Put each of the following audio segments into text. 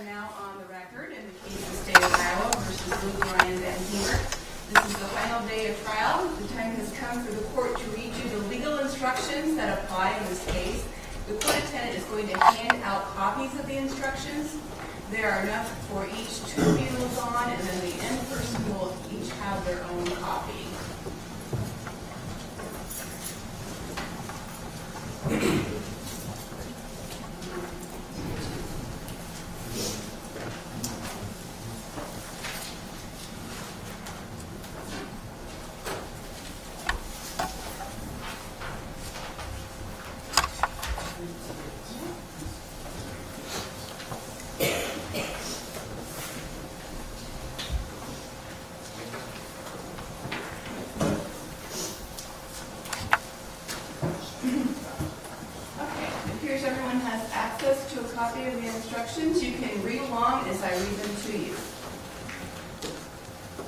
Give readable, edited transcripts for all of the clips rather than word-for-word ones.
are now on the record in the case of the State of Iowa versus VanHemert. This is the final day of trial. The time has come for the court to read you the legal instructions that apply in this case. The court attendant is going to hand out copies of the instructions. There are enough for each to read those on, and then the end person will each have their own copy. You can read along as I read them to you.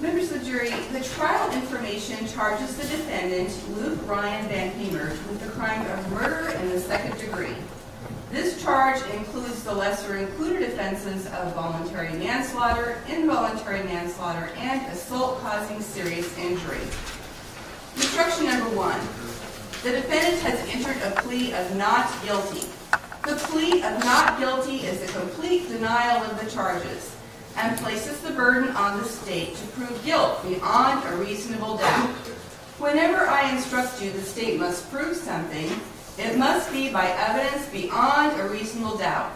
Members of the jury, the trial information charges the defendant, Luke Ryan VanHemert, with the crime of murder in the second degree. This charge includes the lesser included offenses of voluntary manslaughter, involuntary manslaughter, and assault causing serious injury. Instruction number 1. The defendant has entered a plea of not guilty. The plea of not guilty is a complete denial of the charges and places the burden on the state to prove guilt beyond a reasonable doubt. Whenever I instruct you the state must prove something, it must be by evidence beyond a reasonable doubt.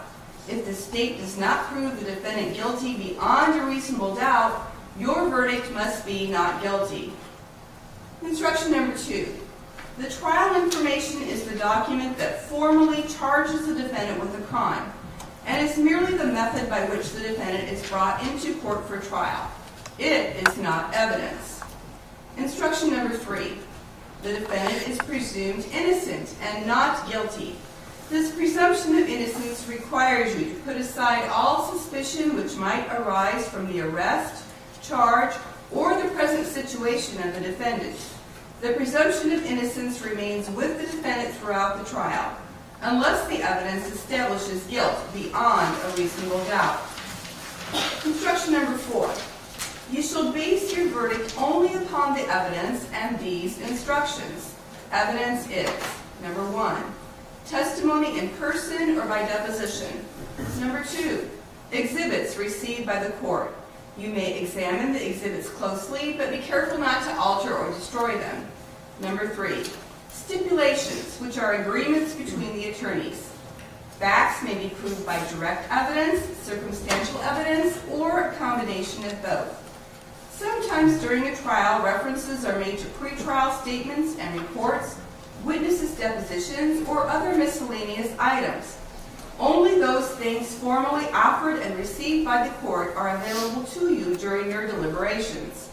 If the state does not prove the defendant guilty beyond a reasonable doubt, your verdict must be not guilty. Instruction number 2. The trial information is the document that formally charges the defendant with a crime, and is merely the method by which the defendant is brought into court for trial. It is not evidence. Instruction number 3. The defendant is presumed innocent and not guilty. This presumption of innocence requires you to put aside all suspicion which might arise from the arrest, charge, or the present situation of the defendant. The presumption of innocence remains with the defendant throughout the trial, unless the evidence establishes guilt beyond a reasonable doubt. Instruction number 4. You shall base your verdict only upon the evidence and these instructions. Evidence is, number 1, testimony in person or by deposition. Number 2, exhibits received by the court. You may examine the exhibits closely, but be careful not to alter or destroy them. Number 3, stipulations, which are agreements between the attorneys. Facts may be proved by direct evidence, circumstantial evidence, or a combination of both. Sometimes during a trial, references are made to pretrial statements and reports, witnesses' depositions, or other miscellaneous items. Only those things formally offered and received by the court are available to you during your deliberations.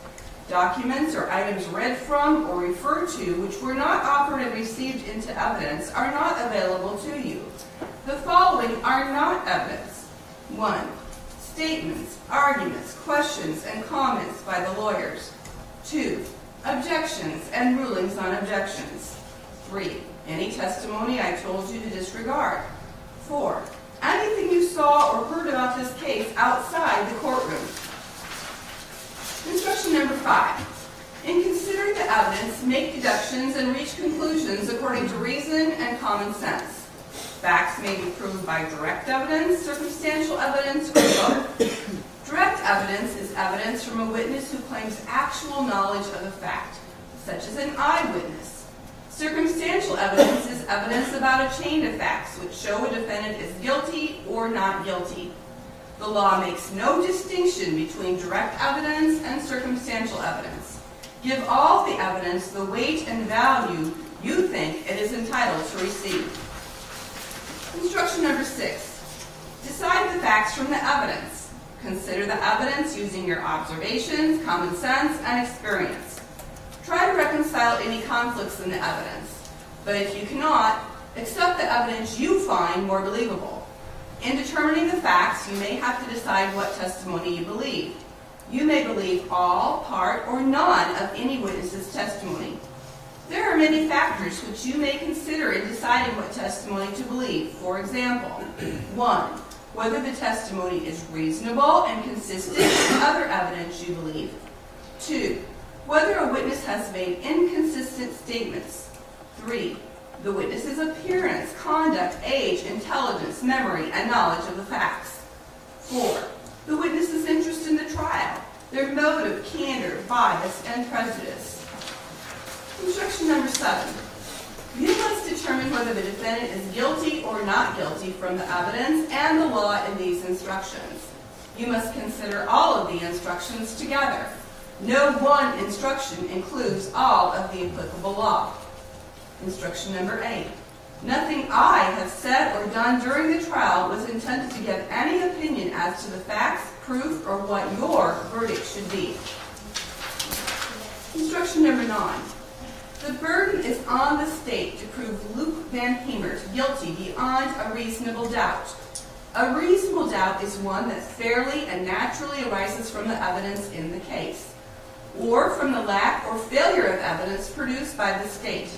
Documents or items read from or referred to which were not offered and received into evidence are not available to you. The following are not evidence. 1. Statements, arguments, questions, and comments by the lawyers. 2. Objections and rulings on objections. 3. Any testimony I told you to disregard. 4. Anything you saw or heard about this case outside the courtroom. Instruction number 5. In considering the evidence, make deductions and reach conclusions according to reason and common sense. Facts may be proved by direct evidence, circumstantial evidence, or both. Direct evidence is evidence from a witness who claims actual knowledge of a fact, such as an eyewitness. Circumstantial evidence is evidence about a chain of facts which show a defendant is guilty or not guilty. The law makes no distinction between direct evidence and circumstantial evidence. Give all the evidence the weight and value you think it is entitled to receive. Instruction number 6. Decide the facts from the evidence. Consider the evidence using your observations, common sense, and experience. Try to reconcile any conflicts in the evidence, but if you cannot, accept the evidence you find more believable. In determining the facts, you may have to decide what testimony you believe. You may believe all, part, or none of any witness's testimony. There are many factors which you may consider in deciding what testimony to believe. For example, 1. whether the testimony is reasonable and consistent with other evidence you believe. 2, whether a witness has made inconsistent statements. 3, the witness's appearance, conduct, age, intelligence, memory, and knowledge of the facts. 4, the witness's interest in the trial, their motive, candor, bias, and prejudice. Instruction number 7. You must determine whether the defendant is guilty or not guilty from the evidence and the law in these instructions. You must consider all of the instructions together. No one instruction includes all of the applicable law. Instruction number 8. Nothing I have said or done during the trial was intended to give any opinion as to the facts, proof, or what your verdict should be. Instruction number 9. The burden is on the state to prove Luke VanHemert guilty beyond a reasonable doubt. A reasonable doubt is one that fairly and naturally arises from the evidence in the case, or from the lack or failure of evidence produced by the state.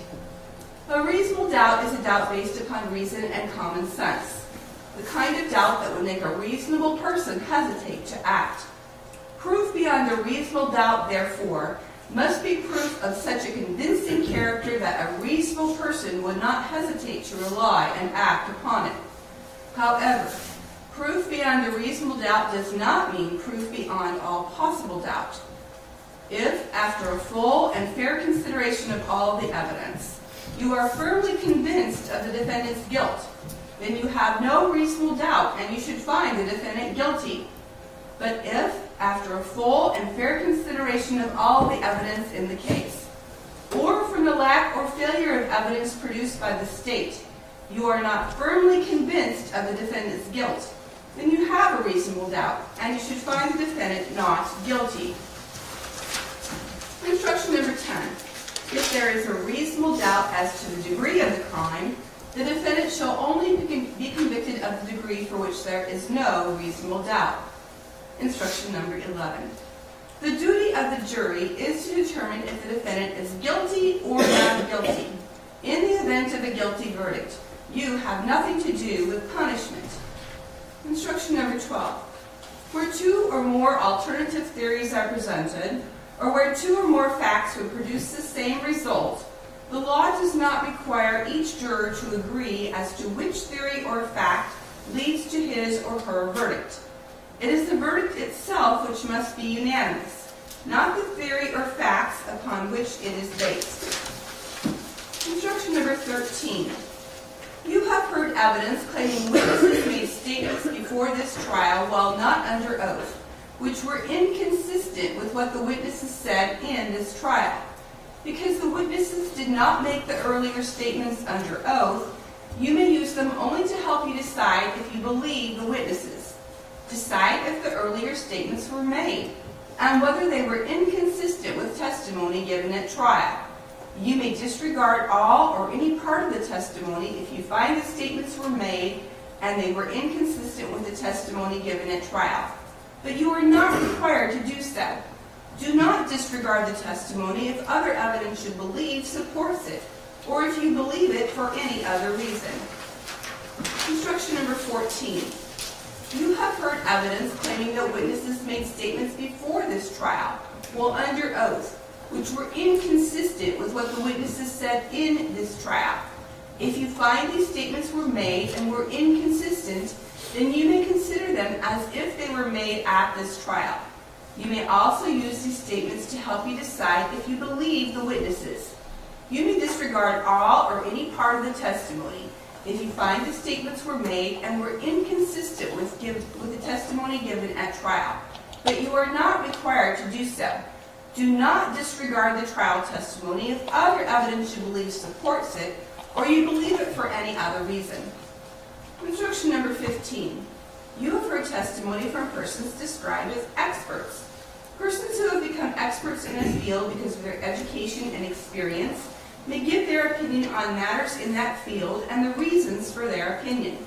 A reasonable doubt is a doubt based upon reason and common sense, the kind of doubt that would make a reasonable person hesitate to act. Proof beyond a reasonable doubt, therefore, must be proof of such a convincing character that a reasonable person would not hesitate to rely and act upon it. However, proof beyond a reasonable doubt does not mean proof beyond all possible doubt. If, after a full and fair consideration of all of the evidence, you are firmly convinced of the defendant's guilt, then you have no reasonable doubt and you should find the defendant guilty. But if, after a full and fair consideration of all the evidence in the case, or from the lack or failure of evidence produced by the state, you are not firmly convinced of the defendant's guilt, then you have a reasonable doubt, and you should find the defendant not guilty. Instruction number 10. If there is a reasonable doubt as to the degree of the crime, the defendant shall only be convicted of the degree for which there is no reasonable doubt. Instruction number 11. The duty of the jury is to determine if the defendant is guilty or not guilty. In the event of a guilty verdict, you have nothing to do with punishment. Instruction number 12. Where 2 or more alternative theories are presented, or where 2 or more facts would produce the same result, the law does not require each juror to agree as to which theory or fact leads to his or her verdict. It is the verdict itself which must be unanimous, not the theory or facts upon which it is based. Instruction number 13. You have heard evidence claiming witnesses made statements before this trial while not under oath, which were inconsistent with what the witnesses said in this trial. Because the witnesses did not make the earlier statements under oath, you may use them only to help you decide if you believe the witnesses. Decide if the earlier statements were made, and whether they were inconsistent with testimony given at trial. You may disregard all or any part of the testimony if you find the statements were made and they were inconsistent with the testimony given at trial. But you are not required to do so. Do not disregard the testimony if other evidence you believe supports it, or if you believe it for any other reason. Instruction number 14. You have heard evidence claiming that witnesses made statements before this trial, while under oath, which were inconsistent with what the witnesses said in this trial. If you find these statements were made and were inconsistent, then you may consider them as if they were made at this trial. You may also use these statements to help you decide if you believe the witnesses. You may disregard all or any part of the testimony if you find the statements were made and were inconsistent with the testimony given at trial, but you are not required to do so. Do not disregard the trial testimony if other evidence you believe supports it, or you believe it for any other reason. Instruction number 15. You have heard testimony from persons described as experts. Persons who have become experts in a field because of their education and experience may give their opinion on matters in that field and the reasons for their opinion.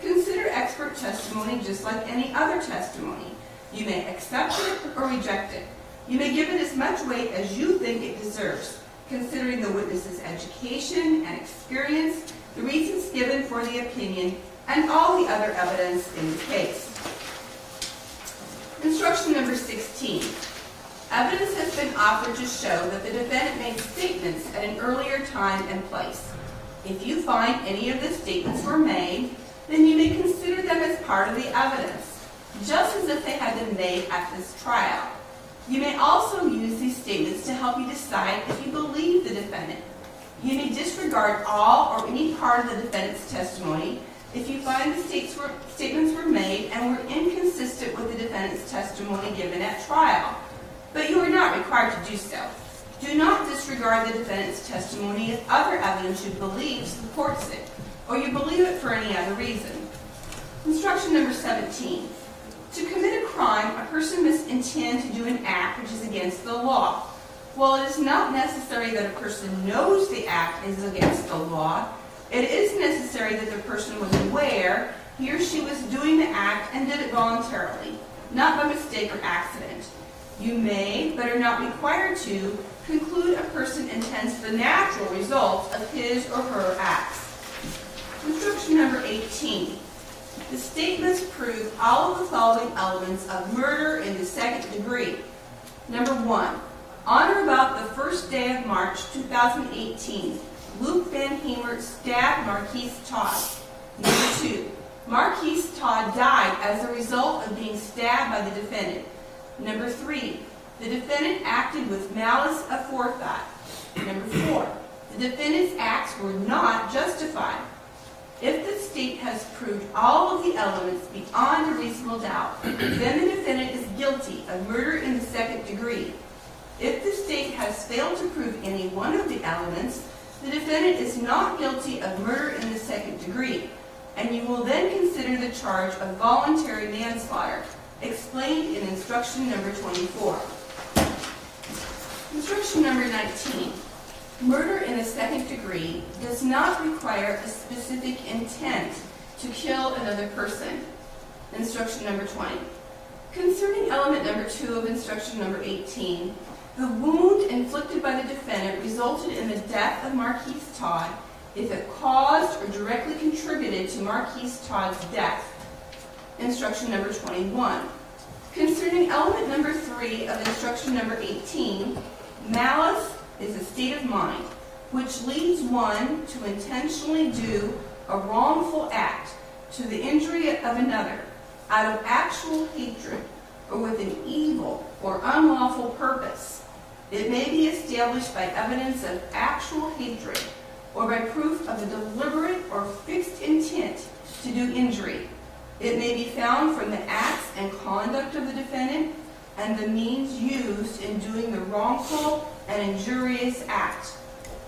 Consider expert testimony just like any other testimony. You may accept it or reject it. You may give it as much weight as you think it deserves, considering the witness's education and experience, the reasons given for the opinion, and all the other evidence in the case. Instruction number 16. Evidence has been offered to show that the defendant made statements at an earlier time and place. If you find any of the statements were made, then you may consider them as part of the evidence, just as if they had been made at this trial. You may also use these statements to help you decide if you believe the defendant. You may disregard all or any part of the defendant's testimony if you find the statements were made and were inconsistent with the defendant's testimony given at trial, but you are not required to do so. Do not disregard the defendant's testimony if other evidence you believe supports it, or you believe it for any other reason. Instruction number 17. To commit a crime, a person must intend to do an act which is against the law. While it is not necessary that a person knows the act is against the law, it is necessary that the person was aware he or she was doing the act and did it voluntarily, not by mistake or accident. You may, but are not required to, conclude a person intends the natural result of his or her acts. Instruction number 18. The state must prove all of the following elements of murder in the second degree. Number 1. On or about the first day of March 2018, Luke VanHemert stabbed Marquis Todd. Number 2. Marquis Todd died as a result of being stabbed by the defendant. Number 3. The defendant acted with malice aforethought. Number 4. The defendant's acts were not justified. If the state has proved all of the elements beyond a reasonable doubt, then the defendant is guilty of murder in the second degree. If the state has failed to prove any one of the elements, the defendant is not guilty of murder in the second degree, and you will then consider the charge of voluntary manslaughter, explained in instruction number 24. Instruction number 19. Murder in the second degree does not require a specific intent to kill another person. Instruction number 20. Concerning element number 2 of instruction number 18, the wound inflicted by the defendant resulted in the death of Marquis Todd if it caused or directly contributed to Marquis Todd's death. Instruction number 21. Concerning element number 3 of instruction number 18, malice is a state of mind which leads one to intentionally do a wrongful act to the injury of another out of actual hatred or with an evil or unlawful purpose. It may be established by evidence of actual hatred or by proof of a deliberate or fixed intent to do injury. It may be found from the acts and conduct of the defendant and the means used in doing the wrongful and injurious act.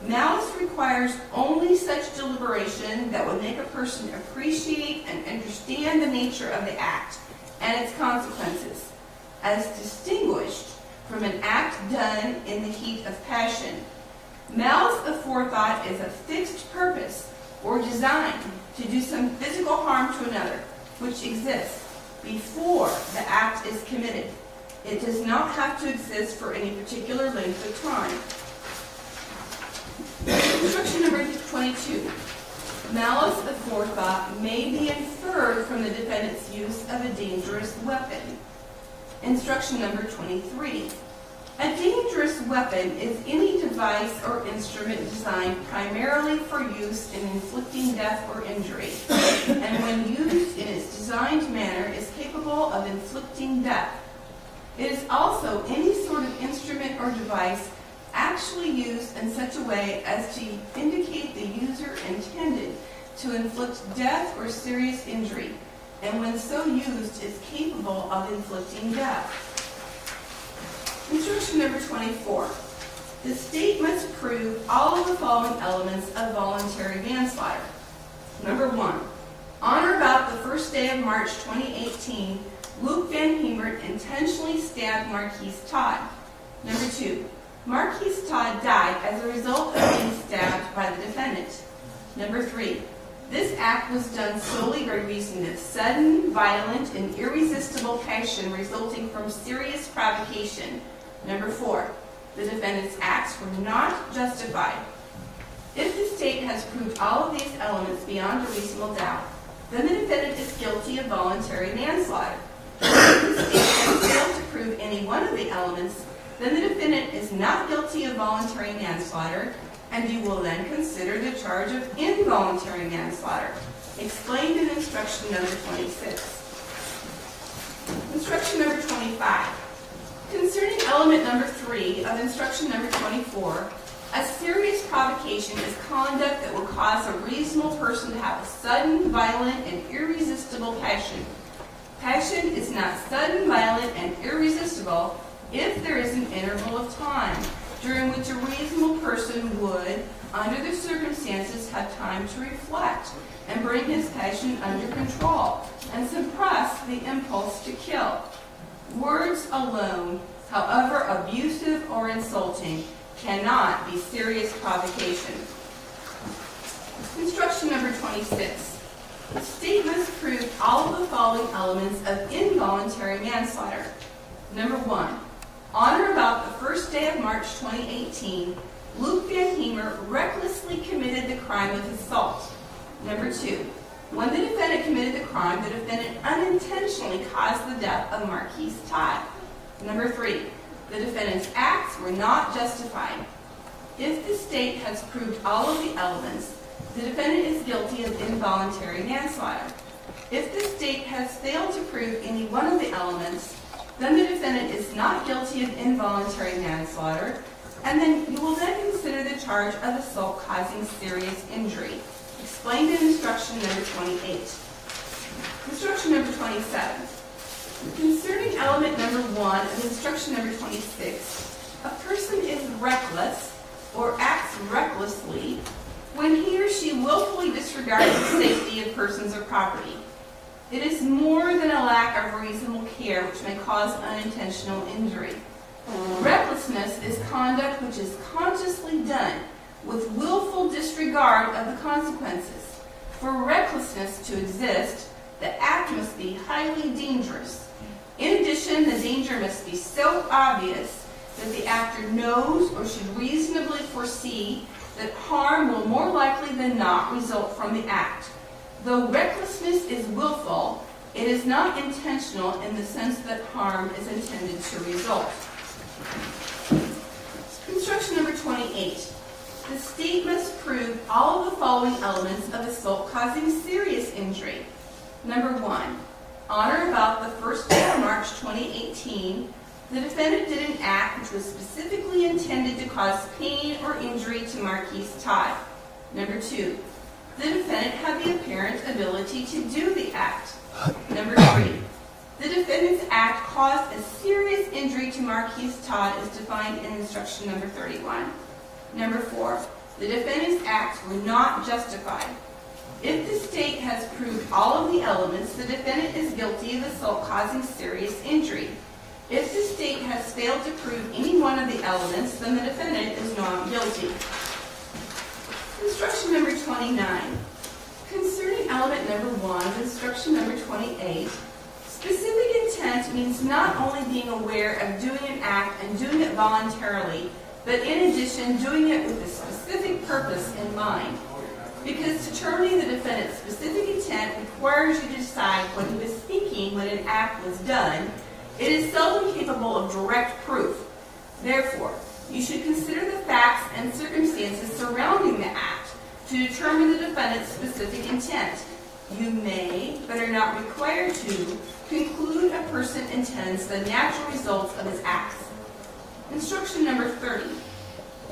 Malice requires only such deliberation that would make a person appreciate and understand the nature of the act and its consequences, as distinguished from an act done in the heat of passion. Malice aforethought is a fixed purpose or design to do some physical harm to another, which exists before the act is committed. It does not have to exist for any particular length of time. Instruction number 22. Malice aforethought may be inferred from the defendant's use of a dangerous weapon. Instruction number 23. A dangerous weapon is any device or instrument designed primarily for use in inflicting death or injury, and when used in its designed manner is capable of inflicting death. It is also any sort of instrument or device actually used in such a way as to indicate the user intended to inflict death or serious injury, and when so used is capable of inflicting death. Instruction number 24. The state must prove all of the following elements of voluntary manslaughter. Number 1. On or about the first day of March 2018, Luke VanHemert intentionally stabbed Marquis Todd. Number 2. Marquis Todd died as a result of being stabbed by the defendant. Number 3. This act was done solely by reason of sudden, violent, and irresistible passion resulting from serious provocation. Number 4. The defendant's acts were not justified. If the state has proved all of these elements beyond a reasonable doubt, then the defendant is guilty of voluntary manslaughter. If the state has failed to prove any one of the elements, then the defendant is not guilty of voluntary manslaughter, and you will then consider the charge of involuntary manslaughter, explained in instruction number 26. Instruction number 25. Concerning element number 3 of instruction number 24, a serious provocation is conduct that will cause a reasonable person to have a sudden, violent, and irresistible passion. Passion is not sudden, violent, and irresistible if there is an interval of time during which a reasonable person would, under the circumstances, have time to reflect and bring his passion under control and suppress the impulse to kill. Words alone, however abusive or insulting, cannot be serious provocation. Instruction number 26. The state must prove all of the following elements of involuntary manslaughter. Number 1. On or about the first day of March 2018, Luke VanHemert recklessly committed the crime of assault. Number 2. When the defendant committed the crime, the defendant unintentionally caused the death of Marquis Todd. Number 3. The defendant's acts were not justified. If the state has proved all of the elements, the defendant is guilty of involuntary manslaughter. If the state has failed to prove any one of the elements, then the defendant is not guilty of involuntary manslaughter, and then you will then consider the charge of assault causing serious injury, explained in instruction number 28. Instruction number 27. Concerning element number 1 of instruction number 26, a person is reckless or acts recklessly when he or she willfully disregards the safety of persons or property. It is more than a lack of reasonable care which may cause unintentional injury. Recklessness is conduct which is consciously done with willful disregard of the consequences. For recklessness to exist, the act must be highly dangerous. In addition, the danger must be so obvious that the actor knows or should reasonably foresee that harm will more likely than not result from the act. Though recklessness is willful, it is not intentional in the sense that harm is intended to result. Instruction number 28. The state must prove all of the following elements of assault causing serious injury. Number 1. On or about the first day of March 2018, the defendant did an act which was specifically intended to cause pain or injury to Marquis Todd. Number 2. The defendant had the apparent ability to do the act. Number 3. The defendant's act caused a serious injury to Marquis Todd as defined in instruction number 31. Number 4. The defendant's acts were not justified. If the state has proved all of the elements, the defendant is guilty of assault causing serious injury. If the state has failed to prove any one of the elements, then the defendant is not guilty. Instruction number 29. Concerning element number 1 of instruction number 28, specific intent means not only being aware of doing an act and doing it voluntarily, but in addition doing it with a specific purpose in mind. Because determining the defendant's specific intent requires you to decide what he was thinking when an act was done, it is seldom capable of direct proof. Therefore, you should consider the facts and circumstances surrounding the act to determine the defendant's specific intent. You may, but are not required to, conclude a person intends the natural results of his acts. Instruction number 30.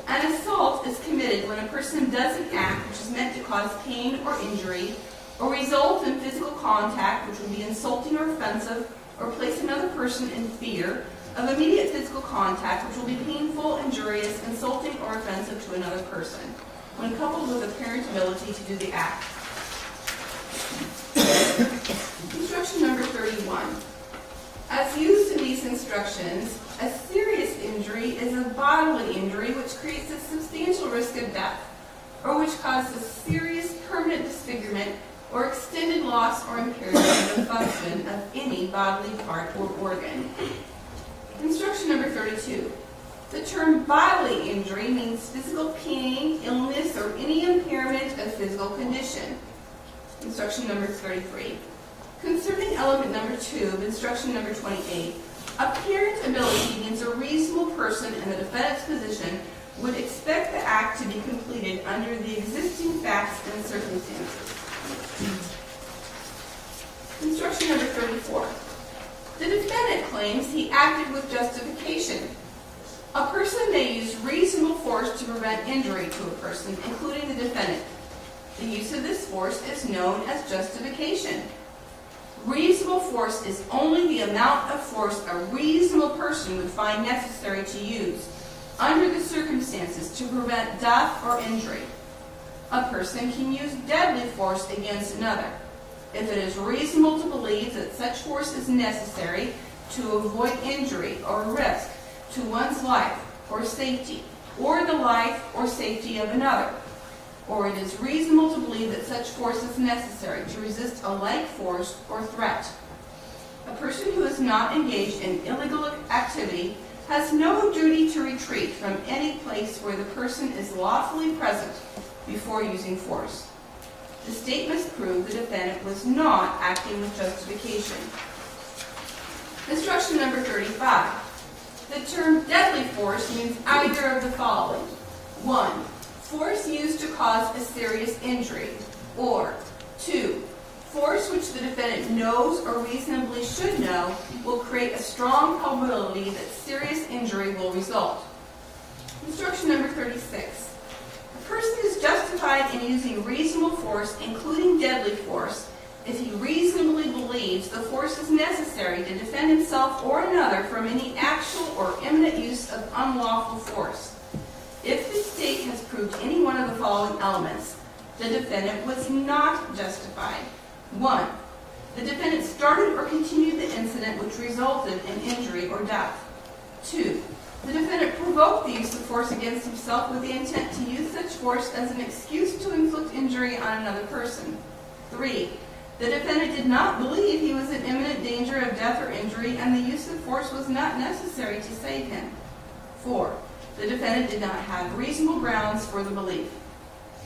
An assault is committed when a person does an act which is meant to cause pain or injury, or result in physical contact which would be insulting or offensive, or place another person in fear of immediate physical contact which will be painful, injurious, insulting, or offensive to another person, when coupled with apparent ability to do the act. Instruction number 31. As used in these instructions, a serious injury is a bodily injury which creates a substantial risk of death, or which causes serious permanent disfigurement or extended loss or impairment of the function of any bodily part or organ. Instruction number 32. The term bodily injury means physical pain, illness, or any impairment of physical condition. Instruction number 33. Concerning element number 2 of instruction number 28, apparent ability means a reasonable person in the defendant's position would expect the act to be completed under the existing facts and circumstances. Instruction number 34. The defendant claims he acted with justification. A person may use reasonable force to prevent injury to a person, including the defendant. The use of this force is known as justification. Reasonable force is only the amount of force a reasonable person would find necessary to use under the circumstances to prevent death or injury. A person can use deadly force against another if it is reasonable to believe that such force is necessary to avoid injury or risk to one's life or safety, or the life or safety of another, or it is reasonable to believe that such force is necessary to resist a like force or threat. A person who is not engaged in illegal activity has no duty to retreat from any place where the person is lawfully present before using force. The state must prove the defendant was not acting with justification. Instruction number 35. The term deadly force means either of the following. 1. Force used to cause a serious injury. Or 2. Force which the defendant knows or reasonably should know will create a strong probability that serious injury will result. Instruction number 36. A person is justified in using reasonable force, including deadly force, if he reasonably believes the force is necessary to defend himself or another from any actual or imminent use of unlawful force. If the state has proved any one of the following elements, the defendant was not justified. 1. The defendant started or continued the incident which resulted in injury or death. 2. The defendant provoked the use of force against himself with the intent to use such force as an excuse to inflict injury on another person. 3. The defendant did not believe he was in imminent danger of death or injury, and the use of force was not necessary to save him. 4. The defendant did not have reasonable grounds for the belief.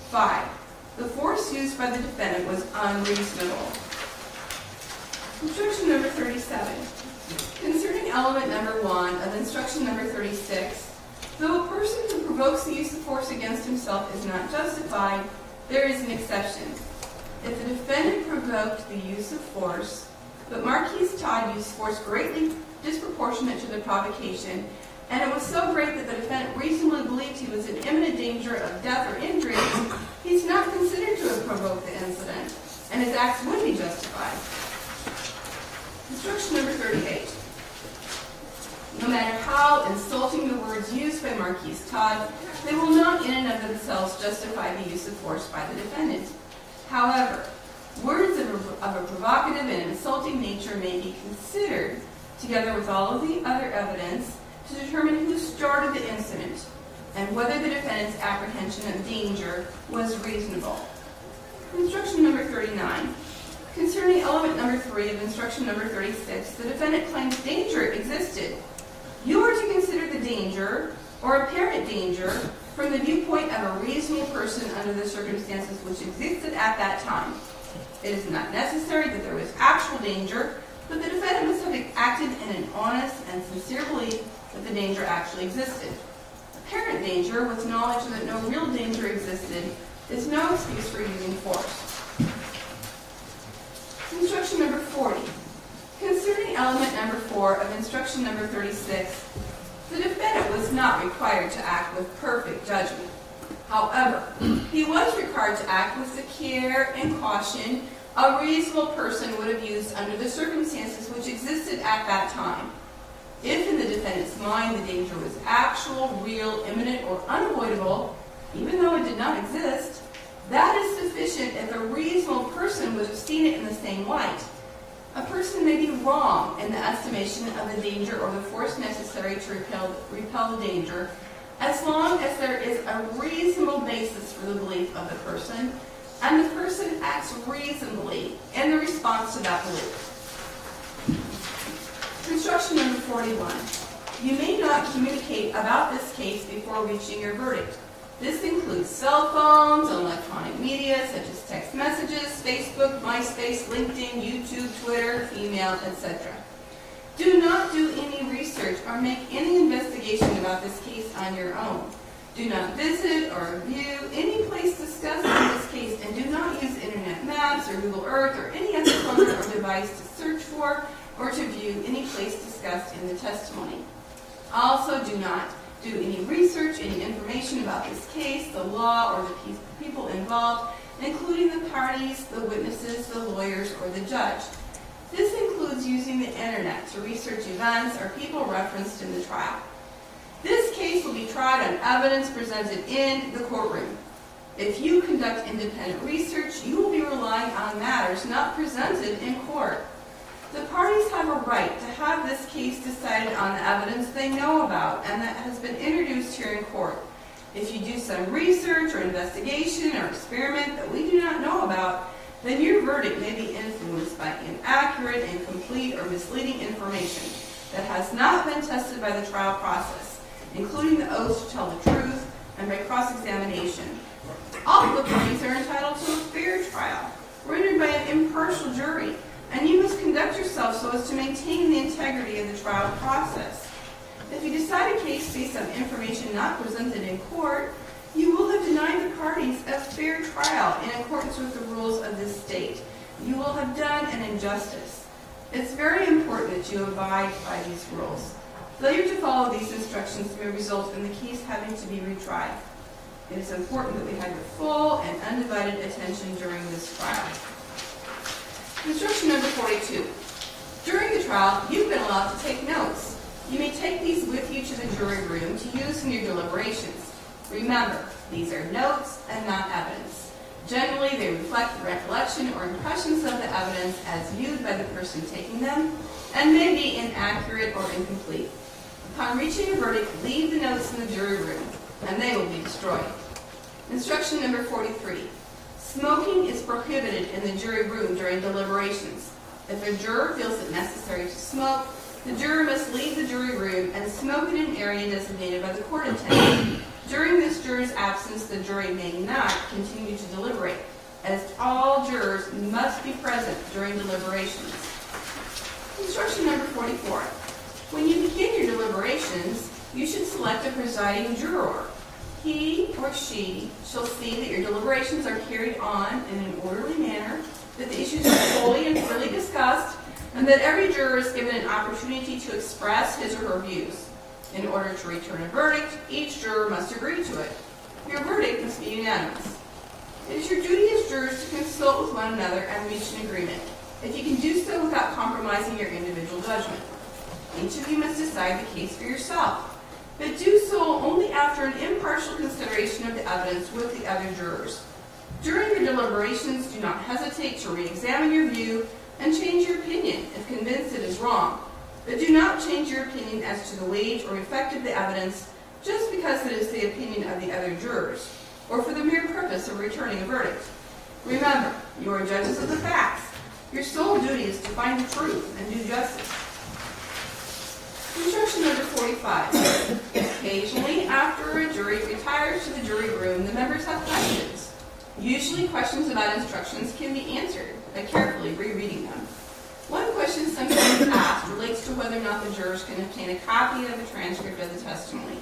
5. The force used by the defendant was unreasonable. Instruction number 37. Concerning element number 1 of instruction number 36, though a person who provokes the use of force against himself is not justified, there is an exception. If the defendant provoked the use of force, but Marquis Todd used force greatly disproportionate to the provocation, and it was so great that the defendant reasonably believed he was in imminent danger of death or injury, he's not considered to have provoked the incident, and his acts would be justified. Instruction number 38. No matter how insulting the words used by Marquis Todd, they will not in and of themselves justify the use of force by the defendant. However, words of a provocative and insulting nature may be considered, together with all of the other evidence, to determine who started the incident and whether the defendant's apprehension of danger was reasonable. Instruction number 39. Concerning element number 3 of instruction number 36, the defendant claims danger existed. You are to consider the danger, or apparent danger, from the viewpoint of a reasonable person under the circumstances which existed at that time. It is not necessary that there was actual danger, but the defendant must have acted in an honest and sincere belief that the danger actually existed. Apparent danger, with knowledge that no real danger existed, is no excuse for using force. Instruction number 40. Concerning element number 4 of instruction number 36, the defendant was not required to act with perfect judgment. However, he was required to act with the care and caution a reasonable person would have used under the circumstances which existed at that time. If in the defendant's mind the danger was actual, real, imminent, or unavoidable, even though it did not exist, that is sufficient if a reasonable person would have seen it in the same light. A person may be wrong in the estimation of the danger or the force necessary to repel the danger, as long as there is a reasonable basis for the belief of the person, and the person acts reasonably in the response to that belief. Instruction number 41. You may not communicate about this case before reaching your verdict. This includes cell phones, electronic media such as text messages, Facebook, MySpace, LinkedIn, YouTube, Twitter, email, etc. Do not do any research or make any investigation about this case on your own. Do not visit or view any place discussed in this case, and do not use internet maps or Google Earth or any other program or device to search for or to view any place discussed in the testimony. Also, do not do any research, any information about this case, the law, or the people involved, including the parties, the witnesses, the lawyers, or the judge. This includes using the internet to research events or people referenced in the trial. This case will be tried on evidence presented in the courtroom. If you conduct independent research, you will be relying on matters not presented in court. The parties have a right to have this case decided on the evidence they know about and that has been introduced here in court. If you do some research or investigation or experiment that we do not know about, then your verdict may be influenced by inaccurate, incomplete, or misleading information that has not been tested by the trial process, including the oath to tell the truth and by cross-examination. All of the parties are entitled to a fair trial, rendered by an impartial jury, and you must conduct yourself so as to maintain the integrity of the trial process. If you decide a case based on information not presented in court, you will have denied the parties a fair trial in accordance with the rules of this state. You will have done an injustice. It's very important that you abide by these rules. Failure to follow these instructions may result in the case having to be retried. It is important that we have your full and undivided attention during this trial. Instruction number 42. During the trial, you've been allowed to take notes. You may take these with you to the jury room to use in your deliberations. Remember, these are notes and not evidence. Generally, they reflect the recollection or impressions of the evidence as viewed by the person taking them, and may be inaccurate or incomplete. Upon reaching a verdict, leave the notes in the jury room, and they will be destroyed. Instruction number 43. Smoking is prohibited in the jury room during deliberations. If a juror feels it necessary to smoke, the juror must leave the jury room and smoke in an area designated by the court attendant. During this juror's absence, the jury may not continue to deliberate, as all jurors must be present during deliberations. Instruction number 44. When you begin your deliberations, you should select a presiding juror. He or she shall see that your deliberations are carried on in an orderly manner, that the issues are fully and freely discussed, and that every juror is given an opportunity to express his or her views. In order to return a verdict, each juror must agree to it. Your verdict must be unanimous. It is your duty as jurors to consult with one another and reach an agreement, if you can do so without compromising your individual judgment. Each of you must decide the case for yourself, but do so only after an impartial consideration of the evidence with the other jurors. During your deliberations, do not hesitate to re-examine your view and change your opinion if convinced it is wrong. But do not change your opinion as to the weight or effect of the evidence just because it is the opinion of the other jurors, or for the mere purpose of returning a verdict. Remember, you are judges of the facts. Your sole duty is to find the truth and do justice. Instruction number 45. Occasionally, after a jury retires to the jury room, the members have questions. Usually, questions about instructions can be answered by carefully rereading them. One question sometimes asked relates to whether or not the jurors can obtain a copy of the transcript of the testimony.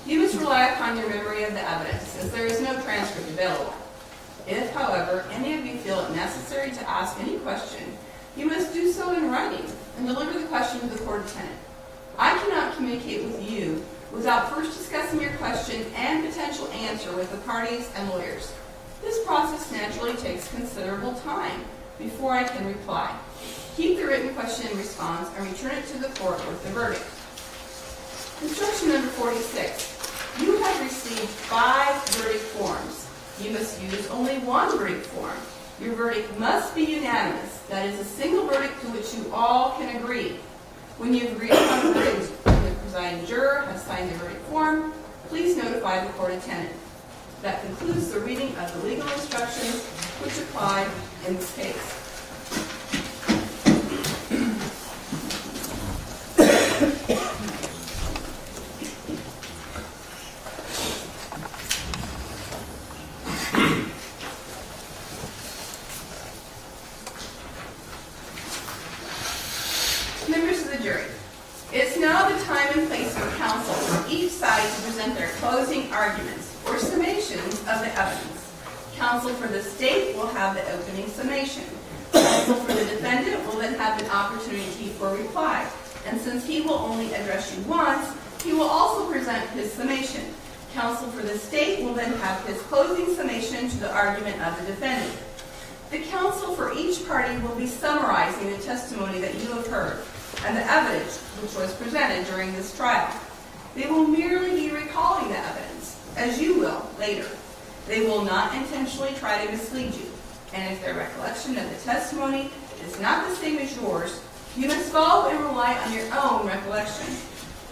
You must rely upon your memory of the evidence, as there is no transcript available. If, however, any of you feel it necessary to ask any question, you must do so in writing and deliver the question to the court attendant. I cannot communicate with you without first discussing your question and potential answer with the parties and lawyers. This process naturally takes considerable time before I can reply. Keep the written question and response and return it to the court with the verdict. Instruction number 46. You have received 5 verdict forms. You must use only one verdict form. Your verdict must be unanimous. That is a single verdict to which you all can agree. When you agree upon the verdict and the presiding juror has signed the verdict form, please notify the court attendant. That concludes the reading of the legal instructions which apply in this case. state will have the opening summation. Counsel for the defendant will then have an opportunity for reply. And since he will only address you once, he will also present his summation. Counsel for the state will then have his closing summation to the argument of the defendant. The counsel for each party will be summarizing the testimony that you have heard and the evidence which was presented during this trial. They will merely be recalling the evidence, as you will later. They will not intentionally try to mislead you. And if their recollection of the testimony is not the same as yours, you must follow and rely on your own recollection.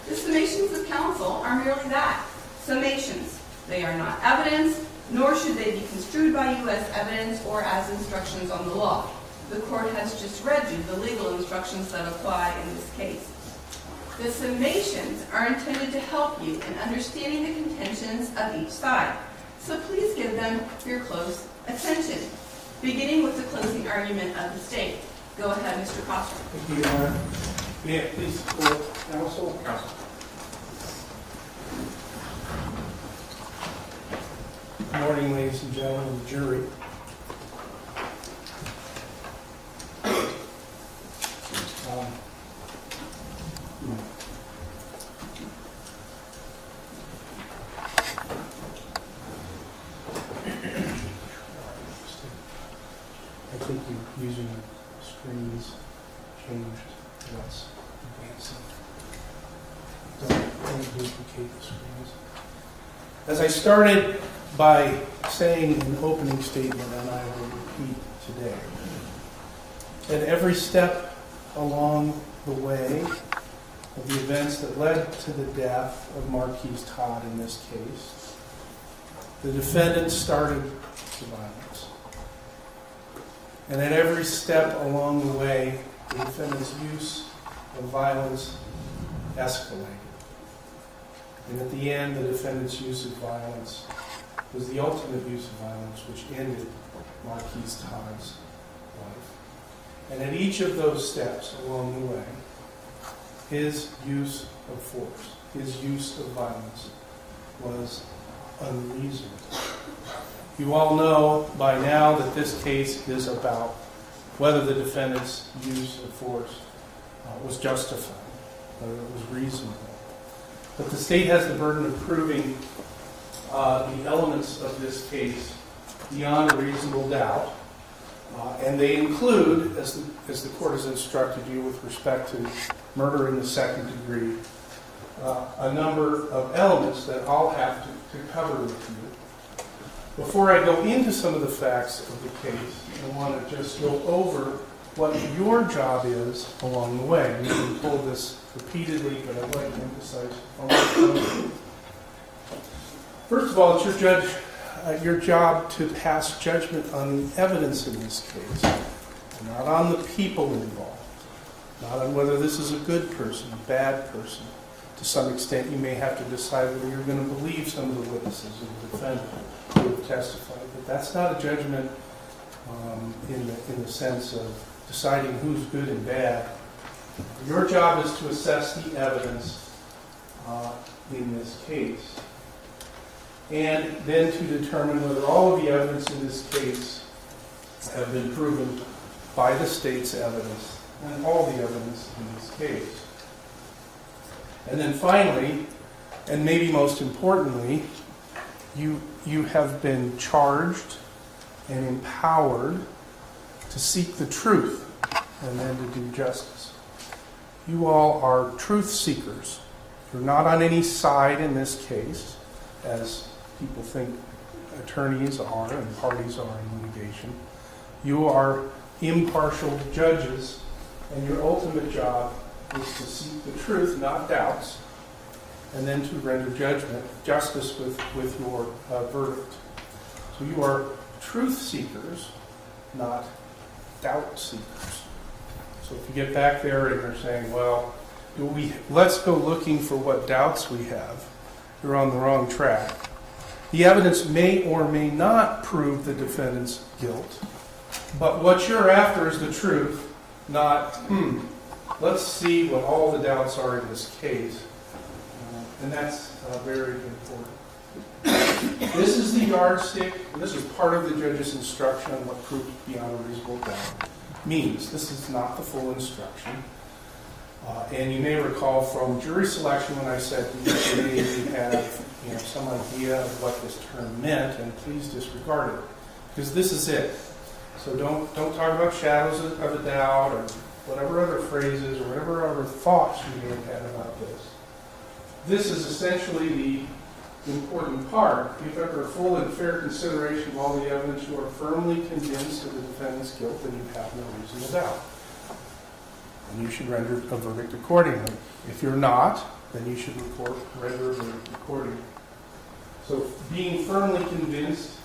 The summations of counsel are merely that, summations. They are not evidence, nor should they be construed by you as evidence or as instructions on the law. The court has just read you the legal instructions that apply in this case. The summations are intended to help you in understanding the contentions of each side, so please give them your close attention, beginning with the closing argument of the state. Go ahead, Mr. Coster. Thank you, Your Honor. May it please support counsel? Counsel. Good morning, ladies and gentlemen of the jury. I think you're using the screens changed what's advancing. Don't duplicate the screens. As I started by saying an opening statement, and I will repeat today, at every step along the way of the events that led to the death of Marquis Todd in this case, the defendant started the violence. And at every step along the way, the defendant's use of violence escalated. And at the end, the defendant's use of violence was the ultimate use of violence, which ended Marquis Todd's life. And at each of those steps along the way, his use of force, his use of violence was unreasonable. You all know by now that this case is about whether the defendant's use of force was justified, whether it was reasonable. But the state has the burden of proving the elements of this case beyond a reasonable doubt. And they include, as the court has instructed you with respect to murder in the second degree, a number of elements that I'll have to cover with you. Before I go into some of the facts of the case, I want to just go over what your job is along the way. We've been told this repeatedly, but I'd like to emphasize on this. First of all, it's your job to pass judgment on the evidence in this case, not on the people involved, not on whether this is a good person, a bad person. To some extent, you may have to decide whether you're going to believe some of the witnesses of the defendant who have testified. But that's not a judgment in the sense of deciding who's good and bad. Your job is to assess the evidence in this case, and then to determine whether all of the evidence in this case have been proven by the state's evidence and all the evidence in this case. And then finally, and maybe most importantly, you have been charged and empowered to seek the truth and then to do justice. You all are truth seekers. You're not on any side in this case, as people think attorneys are and parties are in litigation. You are impartial judges, and your ultimate job is to seek the truth, not doubts, and then to render judgment, justice with your verdict. So you are truth seekers, not doubt seekers. So if you get back there and you're saying, well, let's go looking for what doubts we have, you're on the wrong track. The evidence may or may not prove the defendant's guilt, but what you're after is the truth, not, let's see what all the doubts are in this case. And that's very important. This is the yardstick. This is part of the judge's instruction on what proof beyond a reasonable doubt means. This is not the full instruction. And you may recall from jury selection when I said usually you have some idea of what this term meant, and please disregard it, because this is it. So don't talk about shadows of a doubt or whatever other phrases or whatever other thoughts you may have had about this. This is essentially the important part. If after a full and fair consideration of all the evidence you are firmly convinced of the defendant's guilt, then you have no reasonable doubt. And you should render a verdict accordingly. If you're not, then you should render a verdict accordingly. So being firmly convinced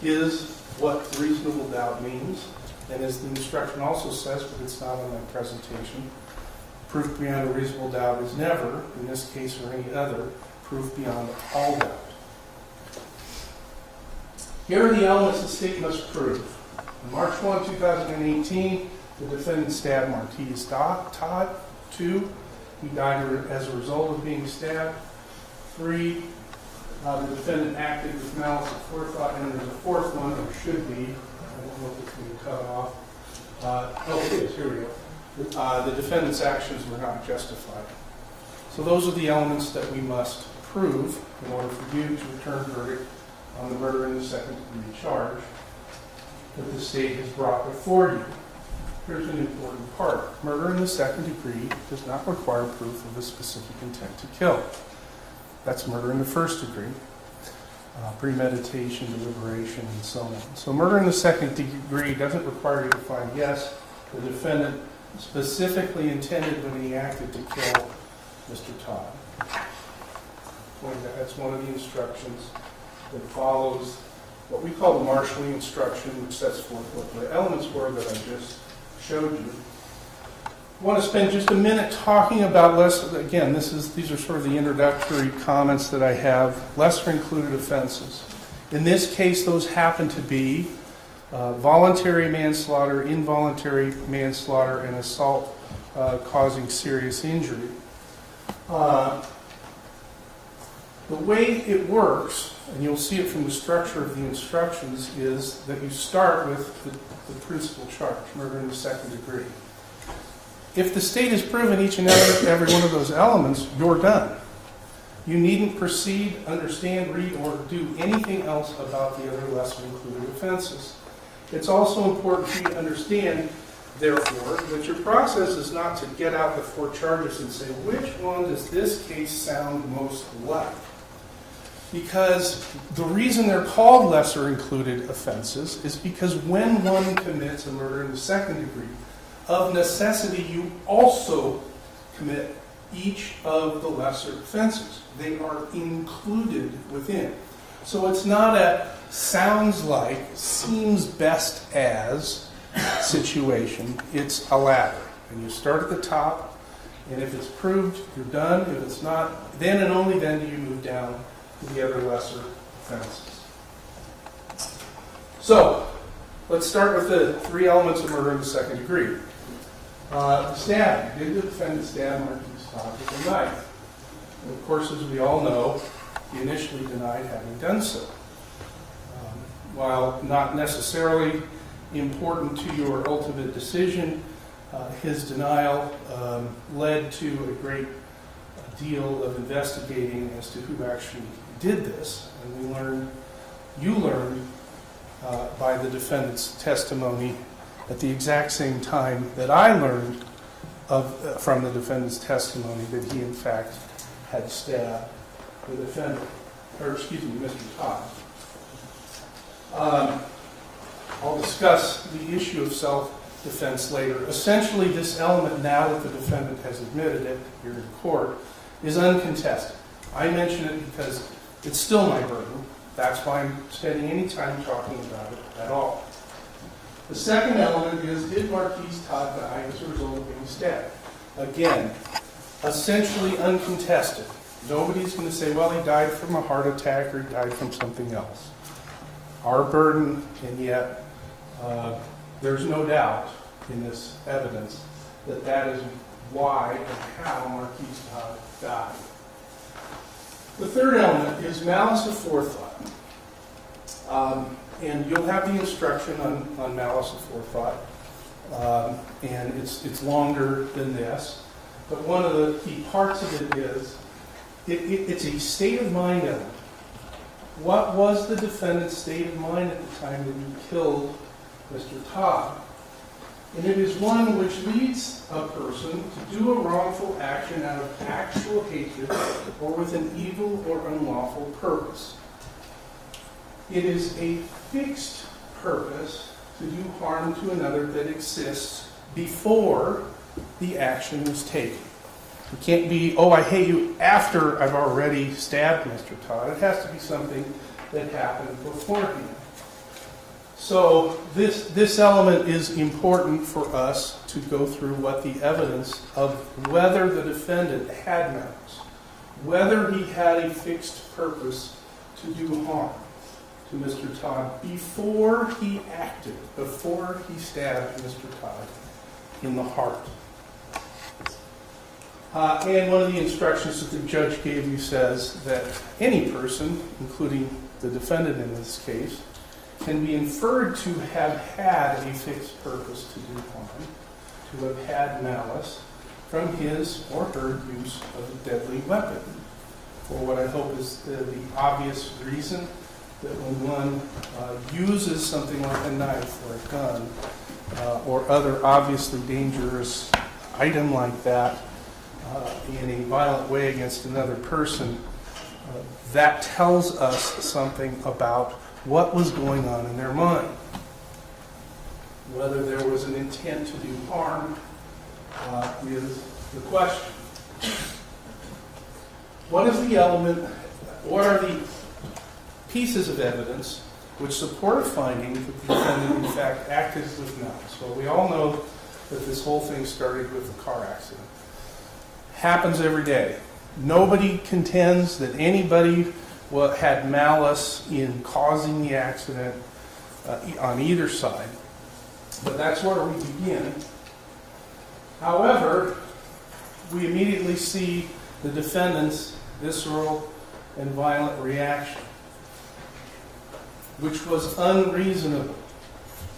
is what reasonable doubt means. And as the instruction also says, but it's not on my presentation, proof beyond a reasonable doubt is never, in this case or any other, proof beyond all doubt. Here are the elements the state must prove. On March 1, 2018, the defendant stabbed Marquis Todd. 2, he died as a result of being stabbed. 3, the defendant acted with malice aforethought, and there's a fourth one, or should be. I don't know if it's being cut off. It is. Here we go. The defendant's actions were not justified. So those are the elements that we must prove in order for you to return a verdict on the murder in the second-degree charge that the state has brought before you. Here's an important part. Murder in the second degree does not require proof of a specific intent to kill. That's murder in the first degree, premeditation, deliberation, and so on. So murder in the second degree doesn't require you to find, yes, the defendant specifically intended when he acted to kill Mr. Todd. That's one of the instructions that follows what we call the marshalling instruction, which sets forth what the elements were that I just showed you. I want to spend just a minute talking about these are sort of the introductory comments that I have, lesser included offenses. In this case, those happen to be voluntary manslaughter, involuntary manslaughter, and assault causing serious injury. The way it works, and you'll see it from the structure of the instructions, is that you start with the principal charge, murder in the second degree. If the state has proven each and every one of those elements, you're done. You needn't proceed, understand, read, or do anything else about the other lesser included offenses. It's also important for you to understand, therefore, that your process is not to get out the 4 charges and say, which one does this case sound most like? Because the reason they're called lesser included offenses is because when one commits a murder in the second degree, of necessity you also commit each of the lesser offenses. They are included within. So it's not a sounds like, seems best as situation. It's a ladder. And you start at the top, and if it's proved, you're done. If it's not, then and only then do you move down to the other lesser offenses. So, let's start with the 3 elements of murder in the second degree. The stabbing. Did the defendant stab Marquis Todd with a knife? And of course, as we all know, he initially denied having done so. While not necessarily important to your ultimate decision, his denial led to a great deal of investigating as to who actually did this. And you learned by the defendant's testimony at the exact same time that I learned from the defendant's testimony that he in fact had stabbed the defendant, Mr. Todd. I'll discuss the issue of self-defense later. Essentially, this element, now that the defendant has admitted it here in court, is uncontested. I mention it because it's still my burden. That's why I'm spending any time talking about it at all. The second element is, did Marquis Todd die as a result of being stabbed? Again, essentially uncontested. Nobody's going to say, well, he died from a heart attack or he died from something else. Our burden, and yet there's no doubt in this evidence that that is why and how Marquis Todd died. The third element is malice aforethought. And you'll have the instruction on Malice Aforethought, and it's longer than this. But one of the key parts of it is, it's a state of mind element. What was the defendant's state of mind at the time that he killed Mr. Todd? And it is one which leads a person to do a wrongful action out of actual hatred or with an evil or unlawful purpose. It is a fixed purpose to do harm to another that exists before the action was taken. It can't be, oh, I hate you after I've already stabbed Mr. Todd. It has to be something that happened beforehand. So this element is important for us to go through what the evidence of whether the defendant had malice, whether he had a fixed purpose to do harm to Mr. Todd before he acted, before he stabbed Mr. Todd in the heart. And one of the instructions that the judge gave you says that any person, including the defendant in this case, can be inferred to have had a fixed purpose to do harm, to have had malice from his or her use of a deadly weapon, for what I hope is the obvious reason that when one uses something like a knife or a gun or other obviously dangerous item like that in a violent way against another person, that tells us something about what was going on in their mind. Whether there was an intent to do harm is the question. What is the element, what are the pieces of evidence which support a finding that the defendant in fact acted with malice? Well, we all know that this whole thing started with a car accident. Happens every day. Nobody contends that anybody had malice in causing the accident on either side. But that's where we begin. However, we immediately see the defendant's visceral and violent reaction, which was unreasonable.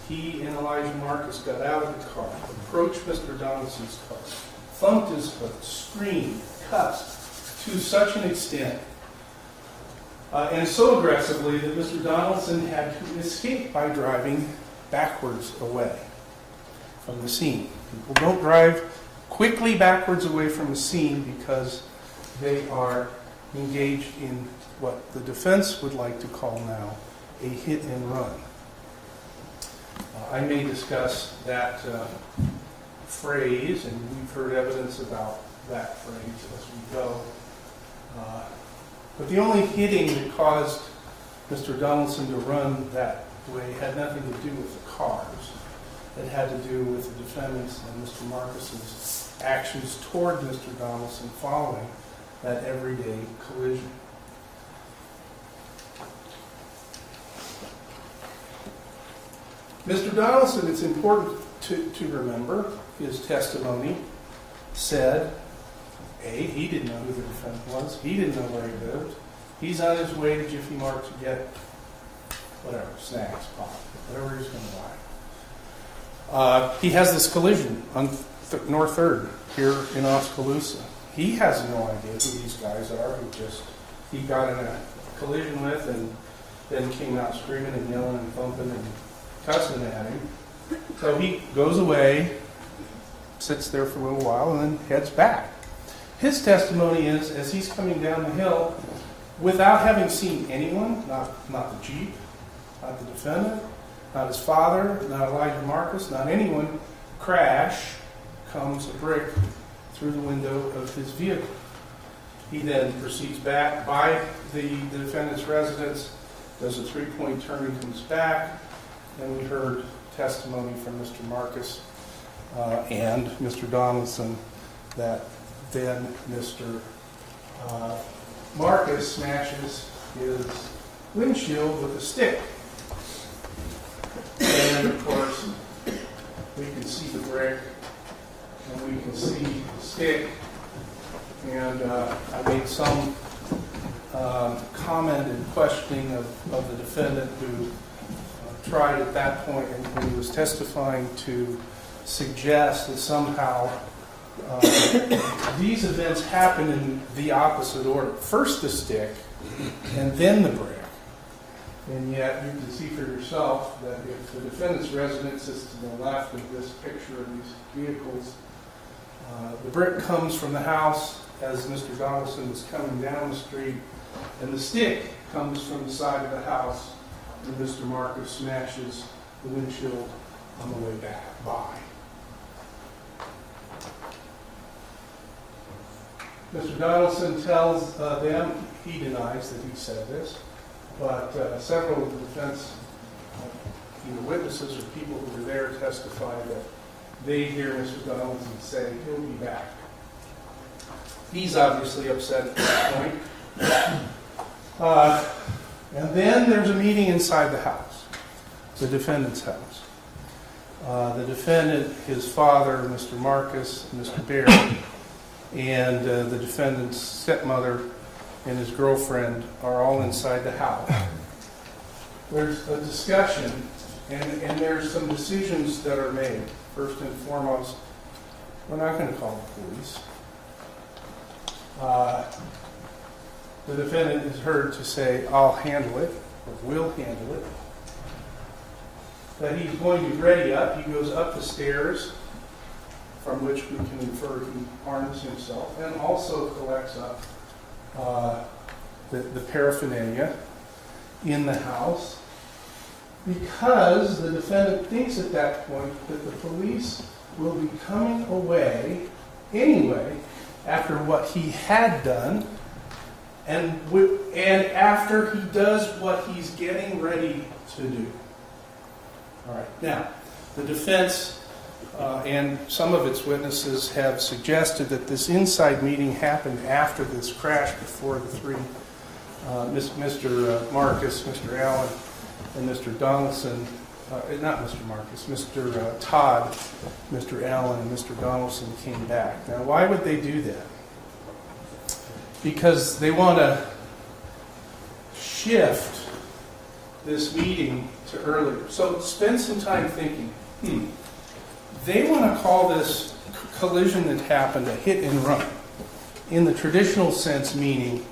He and Elijah Marcus got out of the car, approached Mr. Donaldson's car, thumped his foot, screamed, cussed to such an extent and so aggressively that Mr. Donaldson had to escape by driving backwards away from the scene. People don't drive quickly backwards away from the scene because they are engaged in what the defense would like to call now a hit and run. I may discuss that phrase, and we've heard evidence about that phrase as we go. But the only hitting that caused Mr. Donaldson to run that way had nothing to do with the cars. It had to do with the defendant's and Mr. Marcus's actions toward Mr. Donaldson following that everyday collision. Mr. Donaldson, it's important to remember, his testimony said, A, he didn't know who the defendant was. He didn't know where he lived. He's on his way to Jiffy Mart to get whatever, snacks, pop, whatever he's going to buy. He has this collision on North 3rd here in Oskaloosa. He has no idea who these guys are who he got in a collision with and then came out screaming and yelling and thumping and cussing at him. So he goes away, sits there for a little while, and then heads back. His testimony is, as he's coming down the hill, without having seen anyone, not the Jeep, not the defendant, not his father, not Elijah Marcus, not anyone, crash comes a brick through the window of his vehicle. He then proceeds back by the defendant's residence, does a 3-point turn and comes back, and we heard testimony from Mr. Marcus and Mr. Donaldson that then Mr. Marcus smashes his windshield with a stick. And of course, we can see the brick, and we can see the stick. And I made some comment and questioning of the defendant who tried at that point, and he was testifying to suggest that somehow these events happen in the opposite order. First the stick, and then the brick. And yet you can see for yourself that if the defendant's residence is to the left of this picture of these vehicles, the brick comes from the house as Mr. Donaldson is coming down the street, and the stick comes from the side of the house, and Mr. Marcus smashes the windshield on the way back by. Mr. Donaldson tells them, he denies that he said this, but several of the defense, either witnesses or people who were there, testify that they hear Mr. Donaldson say he'll be back. He's obviously upset at that point. And then there's a meeting inside the house, the defendant's house. The defendant, his father, Mr. Marcus, Mr. Barry, and the defendant's stepmother and his girlfriend are all inside the house. There's a discussion, and there's some decisions that are made. First and foremost, we're not going to call the police. The defendant is heard to say, I'll handle it, or will handle it. That he's going to ready up. He goes up the stairs, from which we can infer he harms himself, and also collects up the paraphernalia in the house, because the defendant thinks at that point that the police will be coming away anyway after what he had done, and after he does what he's getting ready to do. All right. Now, the defense and some of its witnesses have suggested that this inside meeting happened after this crash before the three, Mr. Marcus, Mr. Allen, and Mr. Donaldson, not Mr. Marcus, Mr. Todd, Mr. Allen, and Mr. Donaldson came back. Now, why would they do that? Because they want to shift this meeting to earlier. So spend some time thinking, they want to call this collision that happened a hit and run. In the traditional sense, meaning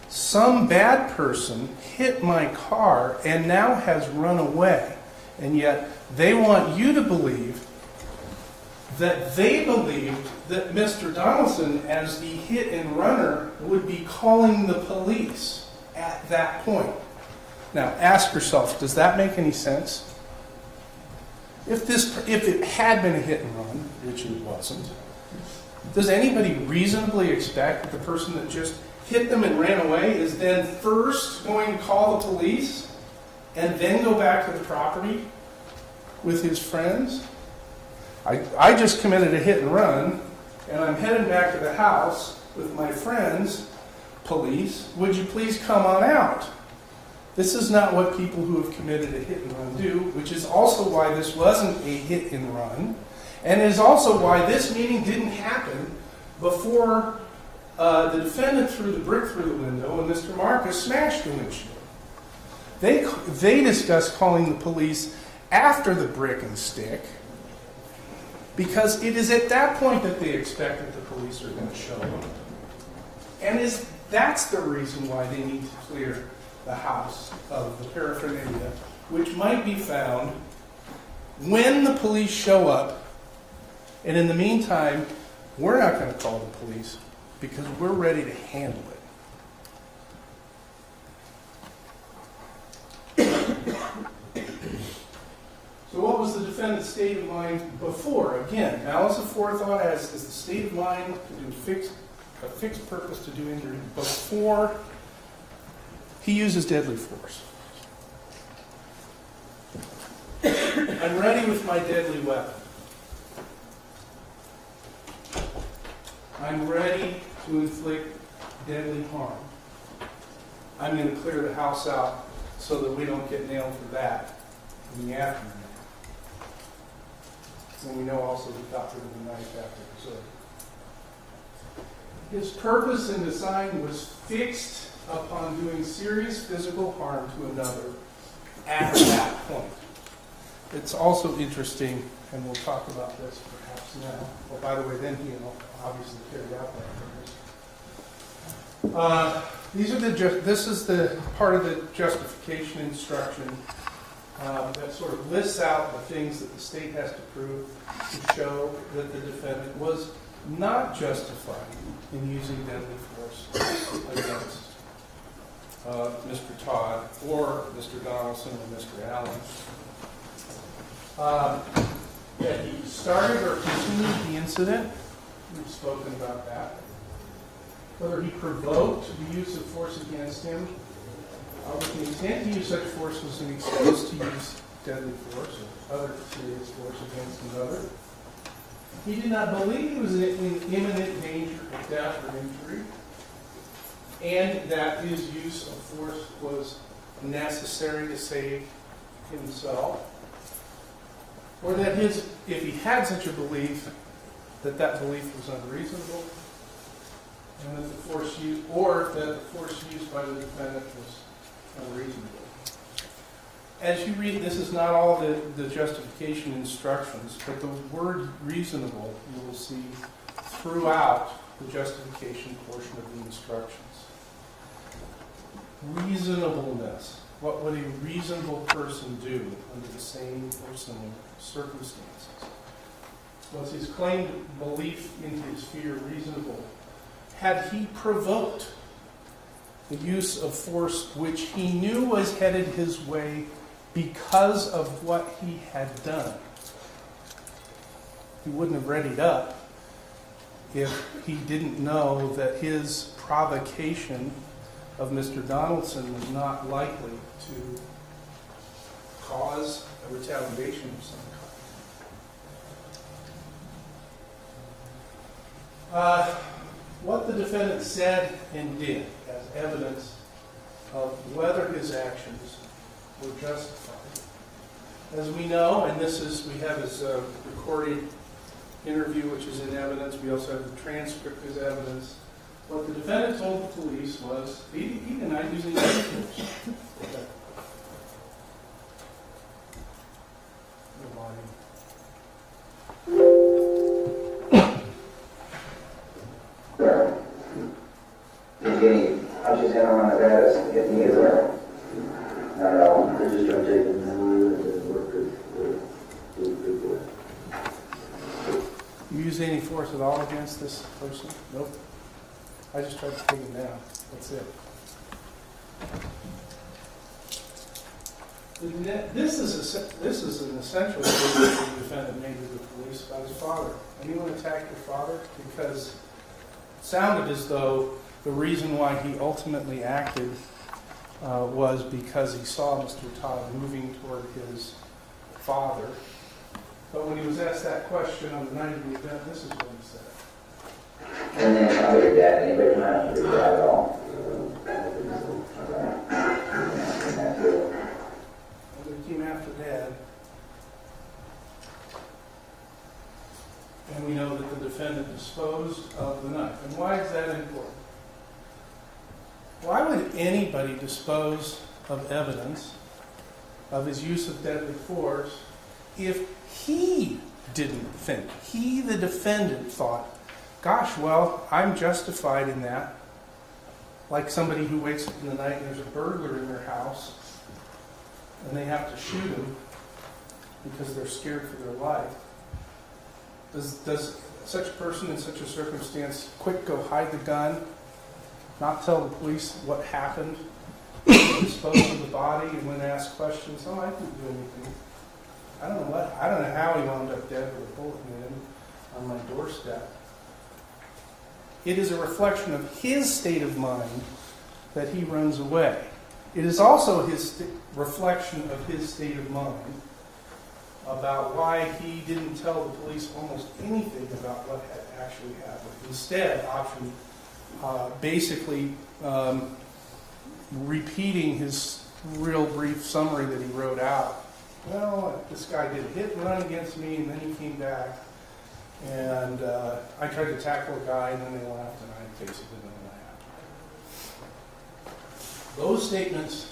some bad person hit my car and now has run away. And yet they want you to believe that they believed that Mr. Donaldson, as the hit and runner, would be calling the police at that point. Now, ask yourself, does that make any sense? If it had been a hit and run, which it wasn't, does anybody reasonably expect that the person that just hit them and ran away is then first going to call the police and then go back to the property with his friends? I just committed a hit and run, and I'm headed back to the house with my friends. Police, would you please come on out? This is not what people who have committed a hit and run do, which is also why this wasn't a hit and run, and is also why this meeting didn't happen before the defendant threw the brick through the window and Mr. Marcus smashed the windshield. They discussed calling the police after the brick and stick, because it is at that point that they expect that the police are going to show up. And that's the reason why they need to clear the house of the paraphernalia, which might be found when the police show up. And in the meantime, we're not going to call the police because we're ready to handle it. So what was the defendant's state of mind before? Again, Malice Aforethought is the state of mind to do a fixed purpose to do injury before he uses deadly force. I'm ready with my deadly weapon. I'm ready to inflict deadly harm. I'm going to clear the house out so that we don't get nailed for that in the afternoon. And we know also he got rid of the knife after. So his purpose and design was fixed upon doing serious physical harm to another at that point. It's also interesting, and we'll talk about this perhaps now. Well, by the way, then he obviously carried out that purpose. This is the part of the justification instruction that sort of lists out the things that the state has to prove to show that the defendant was not justified in using deadly force against Mr. Todd or Mr. Donaldson or Mr. Allen. That he started or continued the incident. We've spoken about that. Whether he provoked the use of force against him, with the intent to use such force was an excuse to use deadly force or other serious force against another. He did not believe he was in imminent danger of death or injury, and that his use of force was necessary to save himself, or that if he had such a belief, that belief was unreasonable, and that the force used by the defendant was unreasonable. As you read, this is not all the justification instructions, but the word reasonable you will see throughout the justification portion of the instructions. Reasonableness. What would a reasonable person do under the same or similar circumstances? Was his claimed belief in his fear reasonable? Had he provoked the use of force which he knew was headed his way because of what he had done? He wouldn't have readied up if he didn't know that his provocation of Mr. Donaldson was not likely to cause a retaliation of some kind. What the defendant said and did as evidence of whether his actions were justified. As we know, and we have his recorded interview, which is in evidence. We also have the transcript as evidence. What the defendant told the police was he denied using deadly force. Did you any punches in on the bed as hit me or not at all? I just tried taking the wood and worked it. You use any force at all against this person? Nope. I just tried to take him down. That's it. This is an essential statement that the defendant made to the police about his father. Anyone attack your father? Because it sounded as though the reason why he ultimately acted was because he saw Mr. Todd moving toward his father. But when he was asked that question on the night of the event, this is what he said. And then how about your dad? Anybody come after your dad at all? He came after Dad. And we know that the defendant disposed of the knife. And why is that important? Why would anybody dispose of evidence of his use of deadly force if he didn't think? He, the defendant, thought, gosh, well, I'm justified in that. Like somebody who wakes up in the night and there's a burglar in their house and they have to shoot him because they're scared for their life. Does such a person in such a circumstance quick go hide the gun, not tell the police what happened, dispose of the body, and when asked questions, oh, I didn't do anything. I don't know how he wound up dead with a bullet in him on my doorstep. It is a reflection of his state of mind that he runs away. It is also his reflection of his state of mind about why he didn't tell the police almost anything about what had actually happened. Instead, basically repeating his real brief summary that he wrote out. Well, this guy did a hit and run against me, and then he came back, and I tried to tackle a guy, and then they laughed, and I basically didn't know what happened. Those statements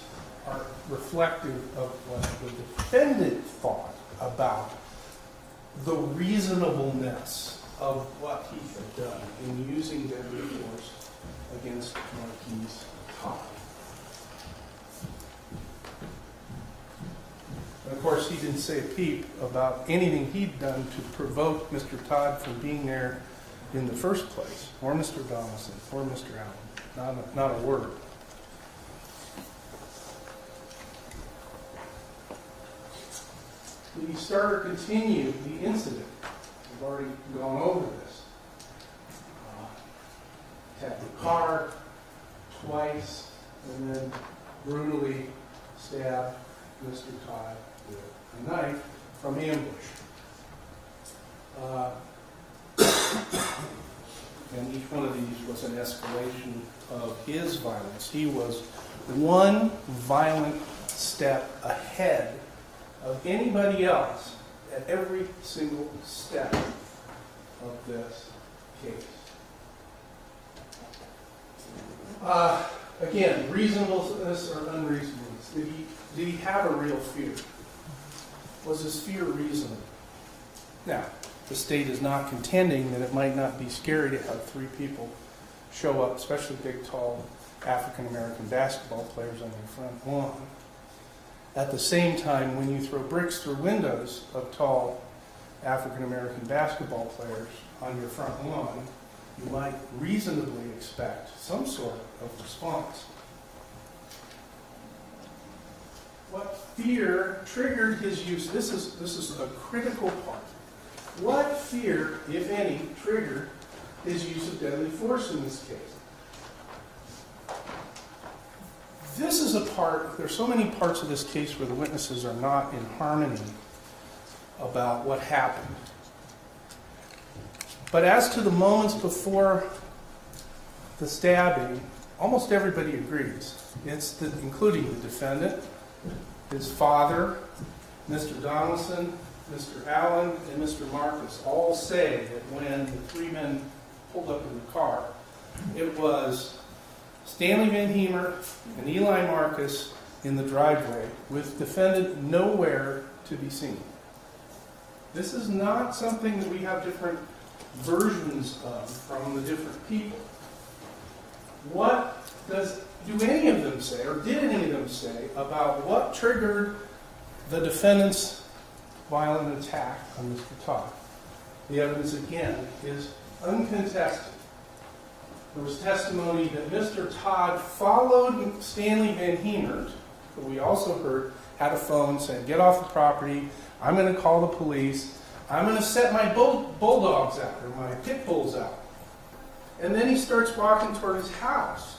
are reflective of what the defendant thought about the reasonableness of what he had done in using deadly force against Marquis Todd. And of course, he didn't say a peep about anything he'd done to provoke Mr. Todd from being there in the first place, or Mr. Donaldson, or Mr. Allen. Not a word. We start or continue the incident. We've already gone over this. Tapped the car twice, and then brutally stabbed Mr. Todd with a knife from ambush. And each one of these was an escalation of his violence. He was one violent step ahead of anybody else at every single step of this case. Again, reasonableness or unreasonableness. Did he have a real fear? Was his fear reasonable? Now, the state is not contending that it might not be scary to have three people show up, especially big, tall African-American basketball players on your front lawn. At the same time, when you throw bricks through windows of tall African-American basketball players on your front lawn, you might reasonably expect some sort of response. What fear triggered his use? This is a critical part. What fear, if any, triggered his use of deadly force in this case? This is a part, there's so many parts of this case where the witnesses are not in harmony about what happened. But as to the moments before the stabbing, almost everybody agrees. It's including the defendant, his father, Mr. Donaldson, Mr. Allen, and Mr. Marcus all say that when the three men pulled up in the car, it was Stanley VanHemert and Eli Marcus in the driveway with defendant nowhere to be seen. This is not something that we have different versions of from the different people. What do any of them say, or did any of them say, about what triggered the defendant's violent attack on Mr. Todd? The evidence, again, is uncontested. There was testimony that Mr. Todd followed Stanley VanHemert, who we also heard had a phone saying, "Get off the property, I'm going to call the police, I'm going to set my bulldogs out, or my pit bulls out." And then he starts walking toward his house.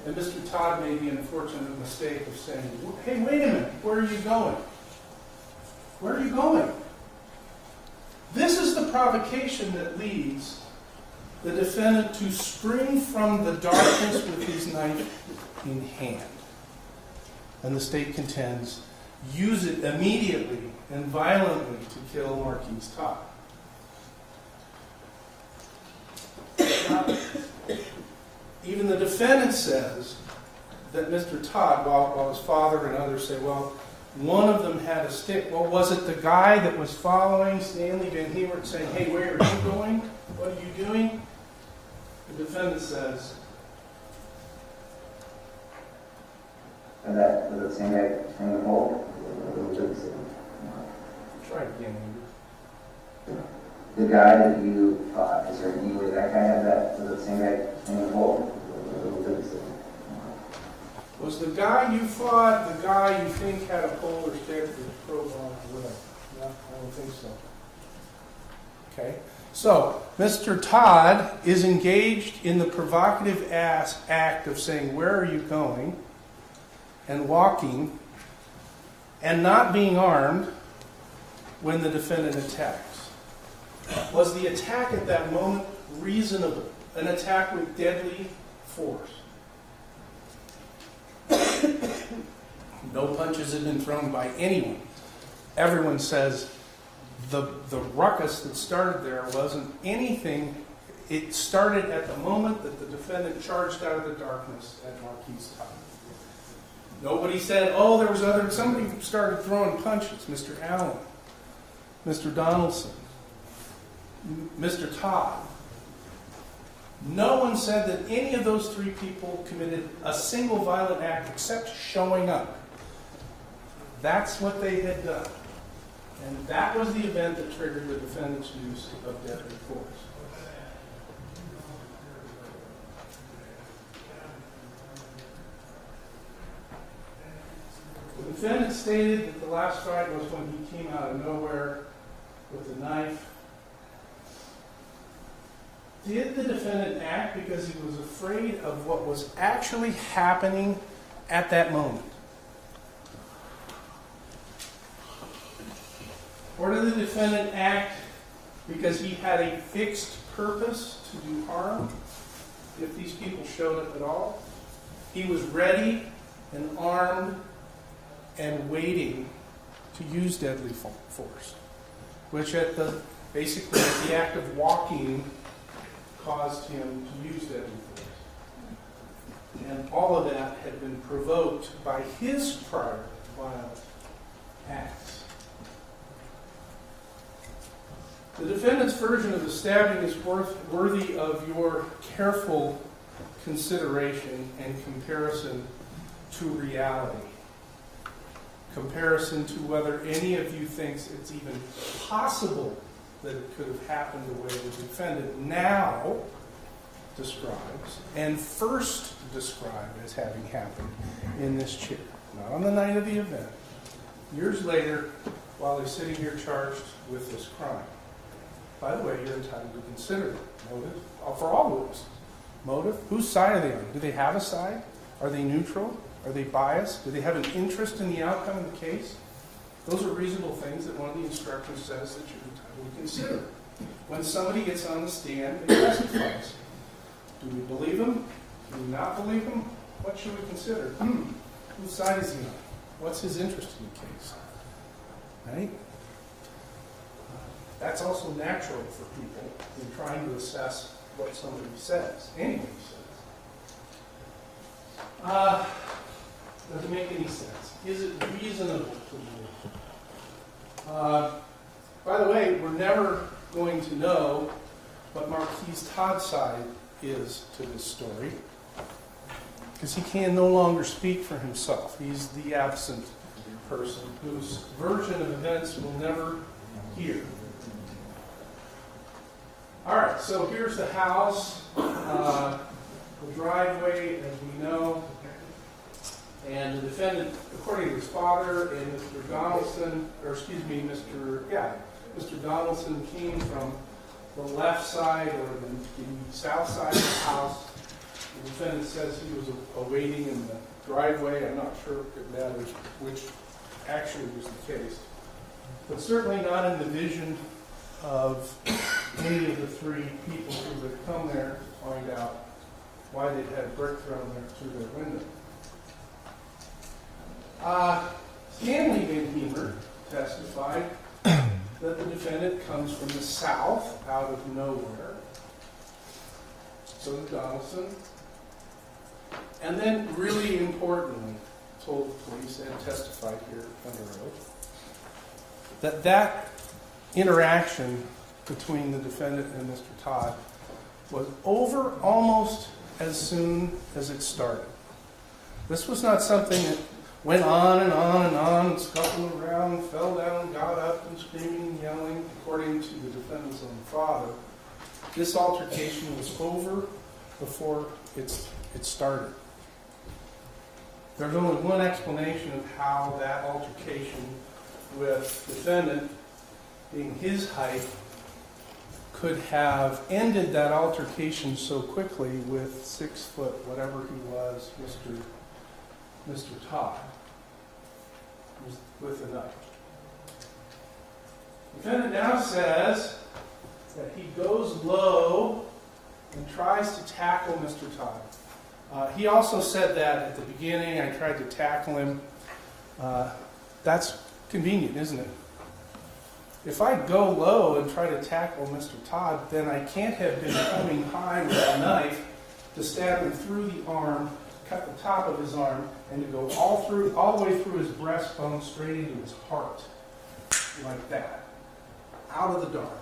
And Mr. Todd made the unfortunate mistake of saying, "Hey, wait a minute, where are you going? Where are you going?" This is the provocation that leads the defendant to spring from the darkness with his knife in hand. And the state contends, use it immediately and violently to kill Marquis Todd. Now, even the defendant says that Mr. Todd, while his father and others say, well, one of them had a stick. Well, was it the guy that was following Stanley VanHemert saying, "Hey, where are you going? What are you doing?" The defendant says, And that was the same guy in the hole? try it again, Andrew. The guy that you fought, is there any way that guy had that? Was it the same guy in the hole? Was the guy you fought the guy you think had a pole or stick with a crowbar or whatever? No, I don't think so. Okay. So, Mr. Todd is engaged in the provocative act of saying, "Where are you going?" and walking and not being armed when the defendant attacks. Was the attack at that moment reasonable? An attack with deadly force? No punches had been thrown by anyone. Everyone says the ruckus that started there wasn't anything. It started at the moment that the defendant charged out of the darkness at Marquis Todd. Nobody said, oh, there was other, somebody started throwing punches. Mr. Allen, Mr. Donaldson, Mr. Todd. No one said that any of those three people committed a single violent act except showing up. That's what they had done. And that was the event that triggered the defendant's use of deadly force. The defendant stated that the last fight was when he came out of nowhere with a knife. Did the defendant act because he was afraid of what was actually happening at that moment? Or did the defendant act because he had a fixed purpose to do harm if these people showed up at all? He was ready and armed and waiting to use deadly force, which basically at the act of walking caused him to use deadly force. And all of that had been provoked by his prior violent acts. The defendant's version of the stabbing is worthy of your careful consideration and comparison to reality. Comparison to whether any of you thinks it's even possible that it could have happened the way the defendant now describes and first described as having happened in this chair. Not on the night of the event. Years later, while they're sitting here charged with this crime. By the way, you're entitled to consider motive for all witnesses. Motive? Whose side are they on? Do they have a side? Are they neutral? Are they biased? Do they have an interest in the outcome of the case? Those are reasonable things that one of the instructors says that you're entitled to consider. When somebody gets on the stand and testifies, do we believe him? Do we not believe him? What should we consider? Whose side is he on? What's his interest in the case? Right? That's also natural for people in trying to assess what somebody says, anybody says. Does it make any sense? Is it reasonable to believe? By the way, we're never going to know what Marquis Todd's side is to this story because he can no longer speak for himself. He's the absent person whose version of events we'll never hear. All right, so here's the house, the driveway, as we know, and the defendant, according to his father and Mr. Donaldson, Mr. Donaldson came from the left side or the south side of the house. The defendant says he was awaiting in the driveway. I'm not sure if it matters which actually was the case, but certainly not in the vision of any of the three people who would come there to find out why they'd had a brick thrown there through their window. Stanley VanHemert testified that the defendant comes from the south, out of nowhere. So did Donaldson. And then, really importantly, told the police and testified here under oath that interaction between the defendant and Mr. Todd was over almost as soon as it started. This was not something that went on and on and on, scuffled around, fell down, got up, and screaming and yelling, according to the defendant's own father. This altercation was over before it started. There's only one explanation of how that altercation with the defendant, being his height, could have ended that altercation so quickly with 6 foot, whatever he was, Mr. Todd, with a knife. The defendant now says that he goes low and tries to tackle Mr. Todd. He also said that at the beginning, I tried to tackle him. That's convenient, isn't it? If I go low and try to tackle Mr. Todd, then I can't have been coming high with a knife to stab him through the arm, cut the top of his arm and to go all the way through his breastbone straight into his heart, like that, out of the dark.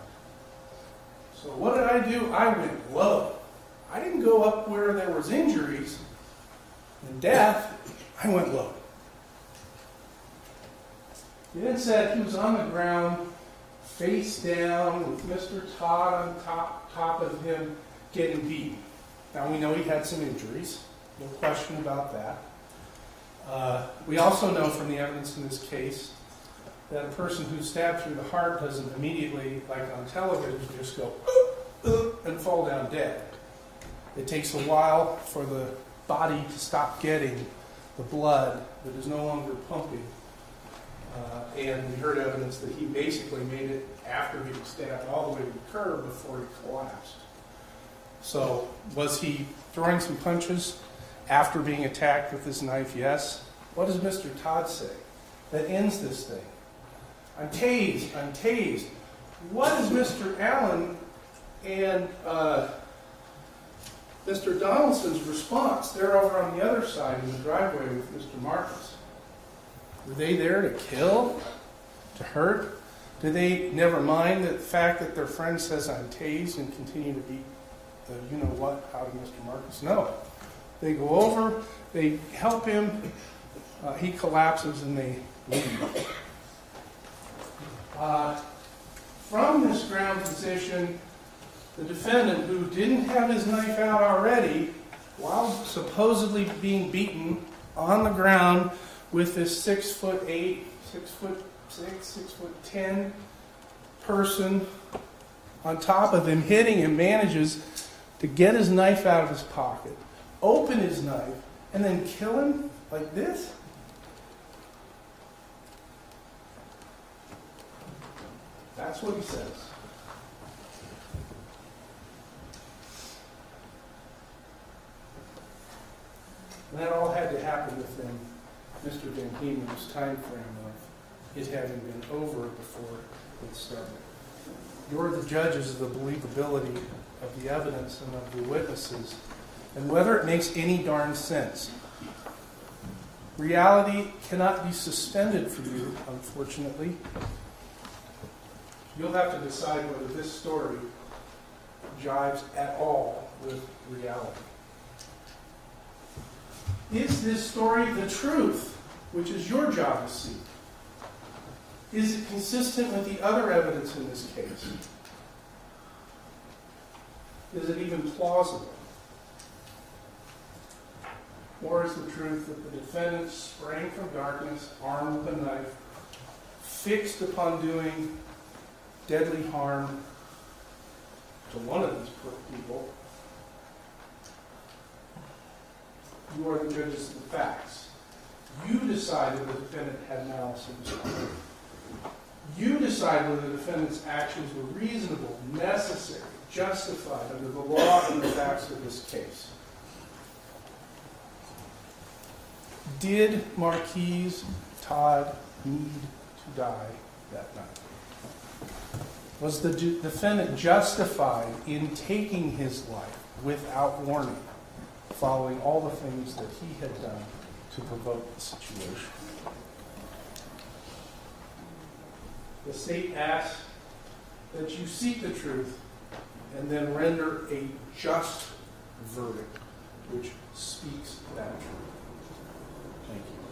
So what did I do? I went low. I didn't go up where there was injuries and death. I went low. He then said he was on the ground, face down, with Mr. Todd on top of him, getting beaten. Now we know he had some injuries, no question about that. We also know from the evidence in this case that a person who's stabbed through the heart doesn't immediately, like on television, just go and fall down dead. It takes a while for the body to stop getting the blood that is no longer pumping. And we heard evidence that he basically made it after he was stabbed all the way to the curb before he collapsed. So, was he throwing some punches after being attacked with this knife? Yes. What does Mr. Todd say that ends this thing? I'm tased, I'm tased. What is Mr. Allen and Mr. Donaldson's response? They're over on the other side in the driveway with Mr. Marcus. Were they there to kill? To hurt? Do they never mind the fact that their friend says I'm tased and continue to beat the you-know-what out of Mr. Marcus? No. They go over, they help him, he collapses, and they leave. From this ground position, the defendant, who didn't have his knife out already, while supposedly being beaten on the ground with this 6'8", 6'6", 6'10" person on top of him, hitting him, manages to get his knife out of his pocket, open his knife, and then kill him like this? That's what he says. And that all had to happen within Mr. VanHemert's time frame of it having been over before it started. You're the judges of the believability of the evidence and of the witnesses, and whether it makes any darn sense. Reality cannot be suspended for you, unfortunately. You'll have to decide whether this story jives at all with reality. Is this story the truth, which is your job to see? Is it consistent with the other evidence in this case? Is it even plausible? Or is the truth that the defendant sprang from darkness, armed with a knife, fixed upon doing deadly harm to one of these people? You are the judges of the facts. You decide whether the defendant had malice in his heart. You decide whether the defendant's actions were reasonable, necessary, justified under the law and the facts of this case. Did Marquis Todd need to die that night? Was the defendant justified in taking his life without warning, following all the things that he had done to provoke the situation? The state asks that you seek the truth and then render a just verdict which speaks that truth. Thank you.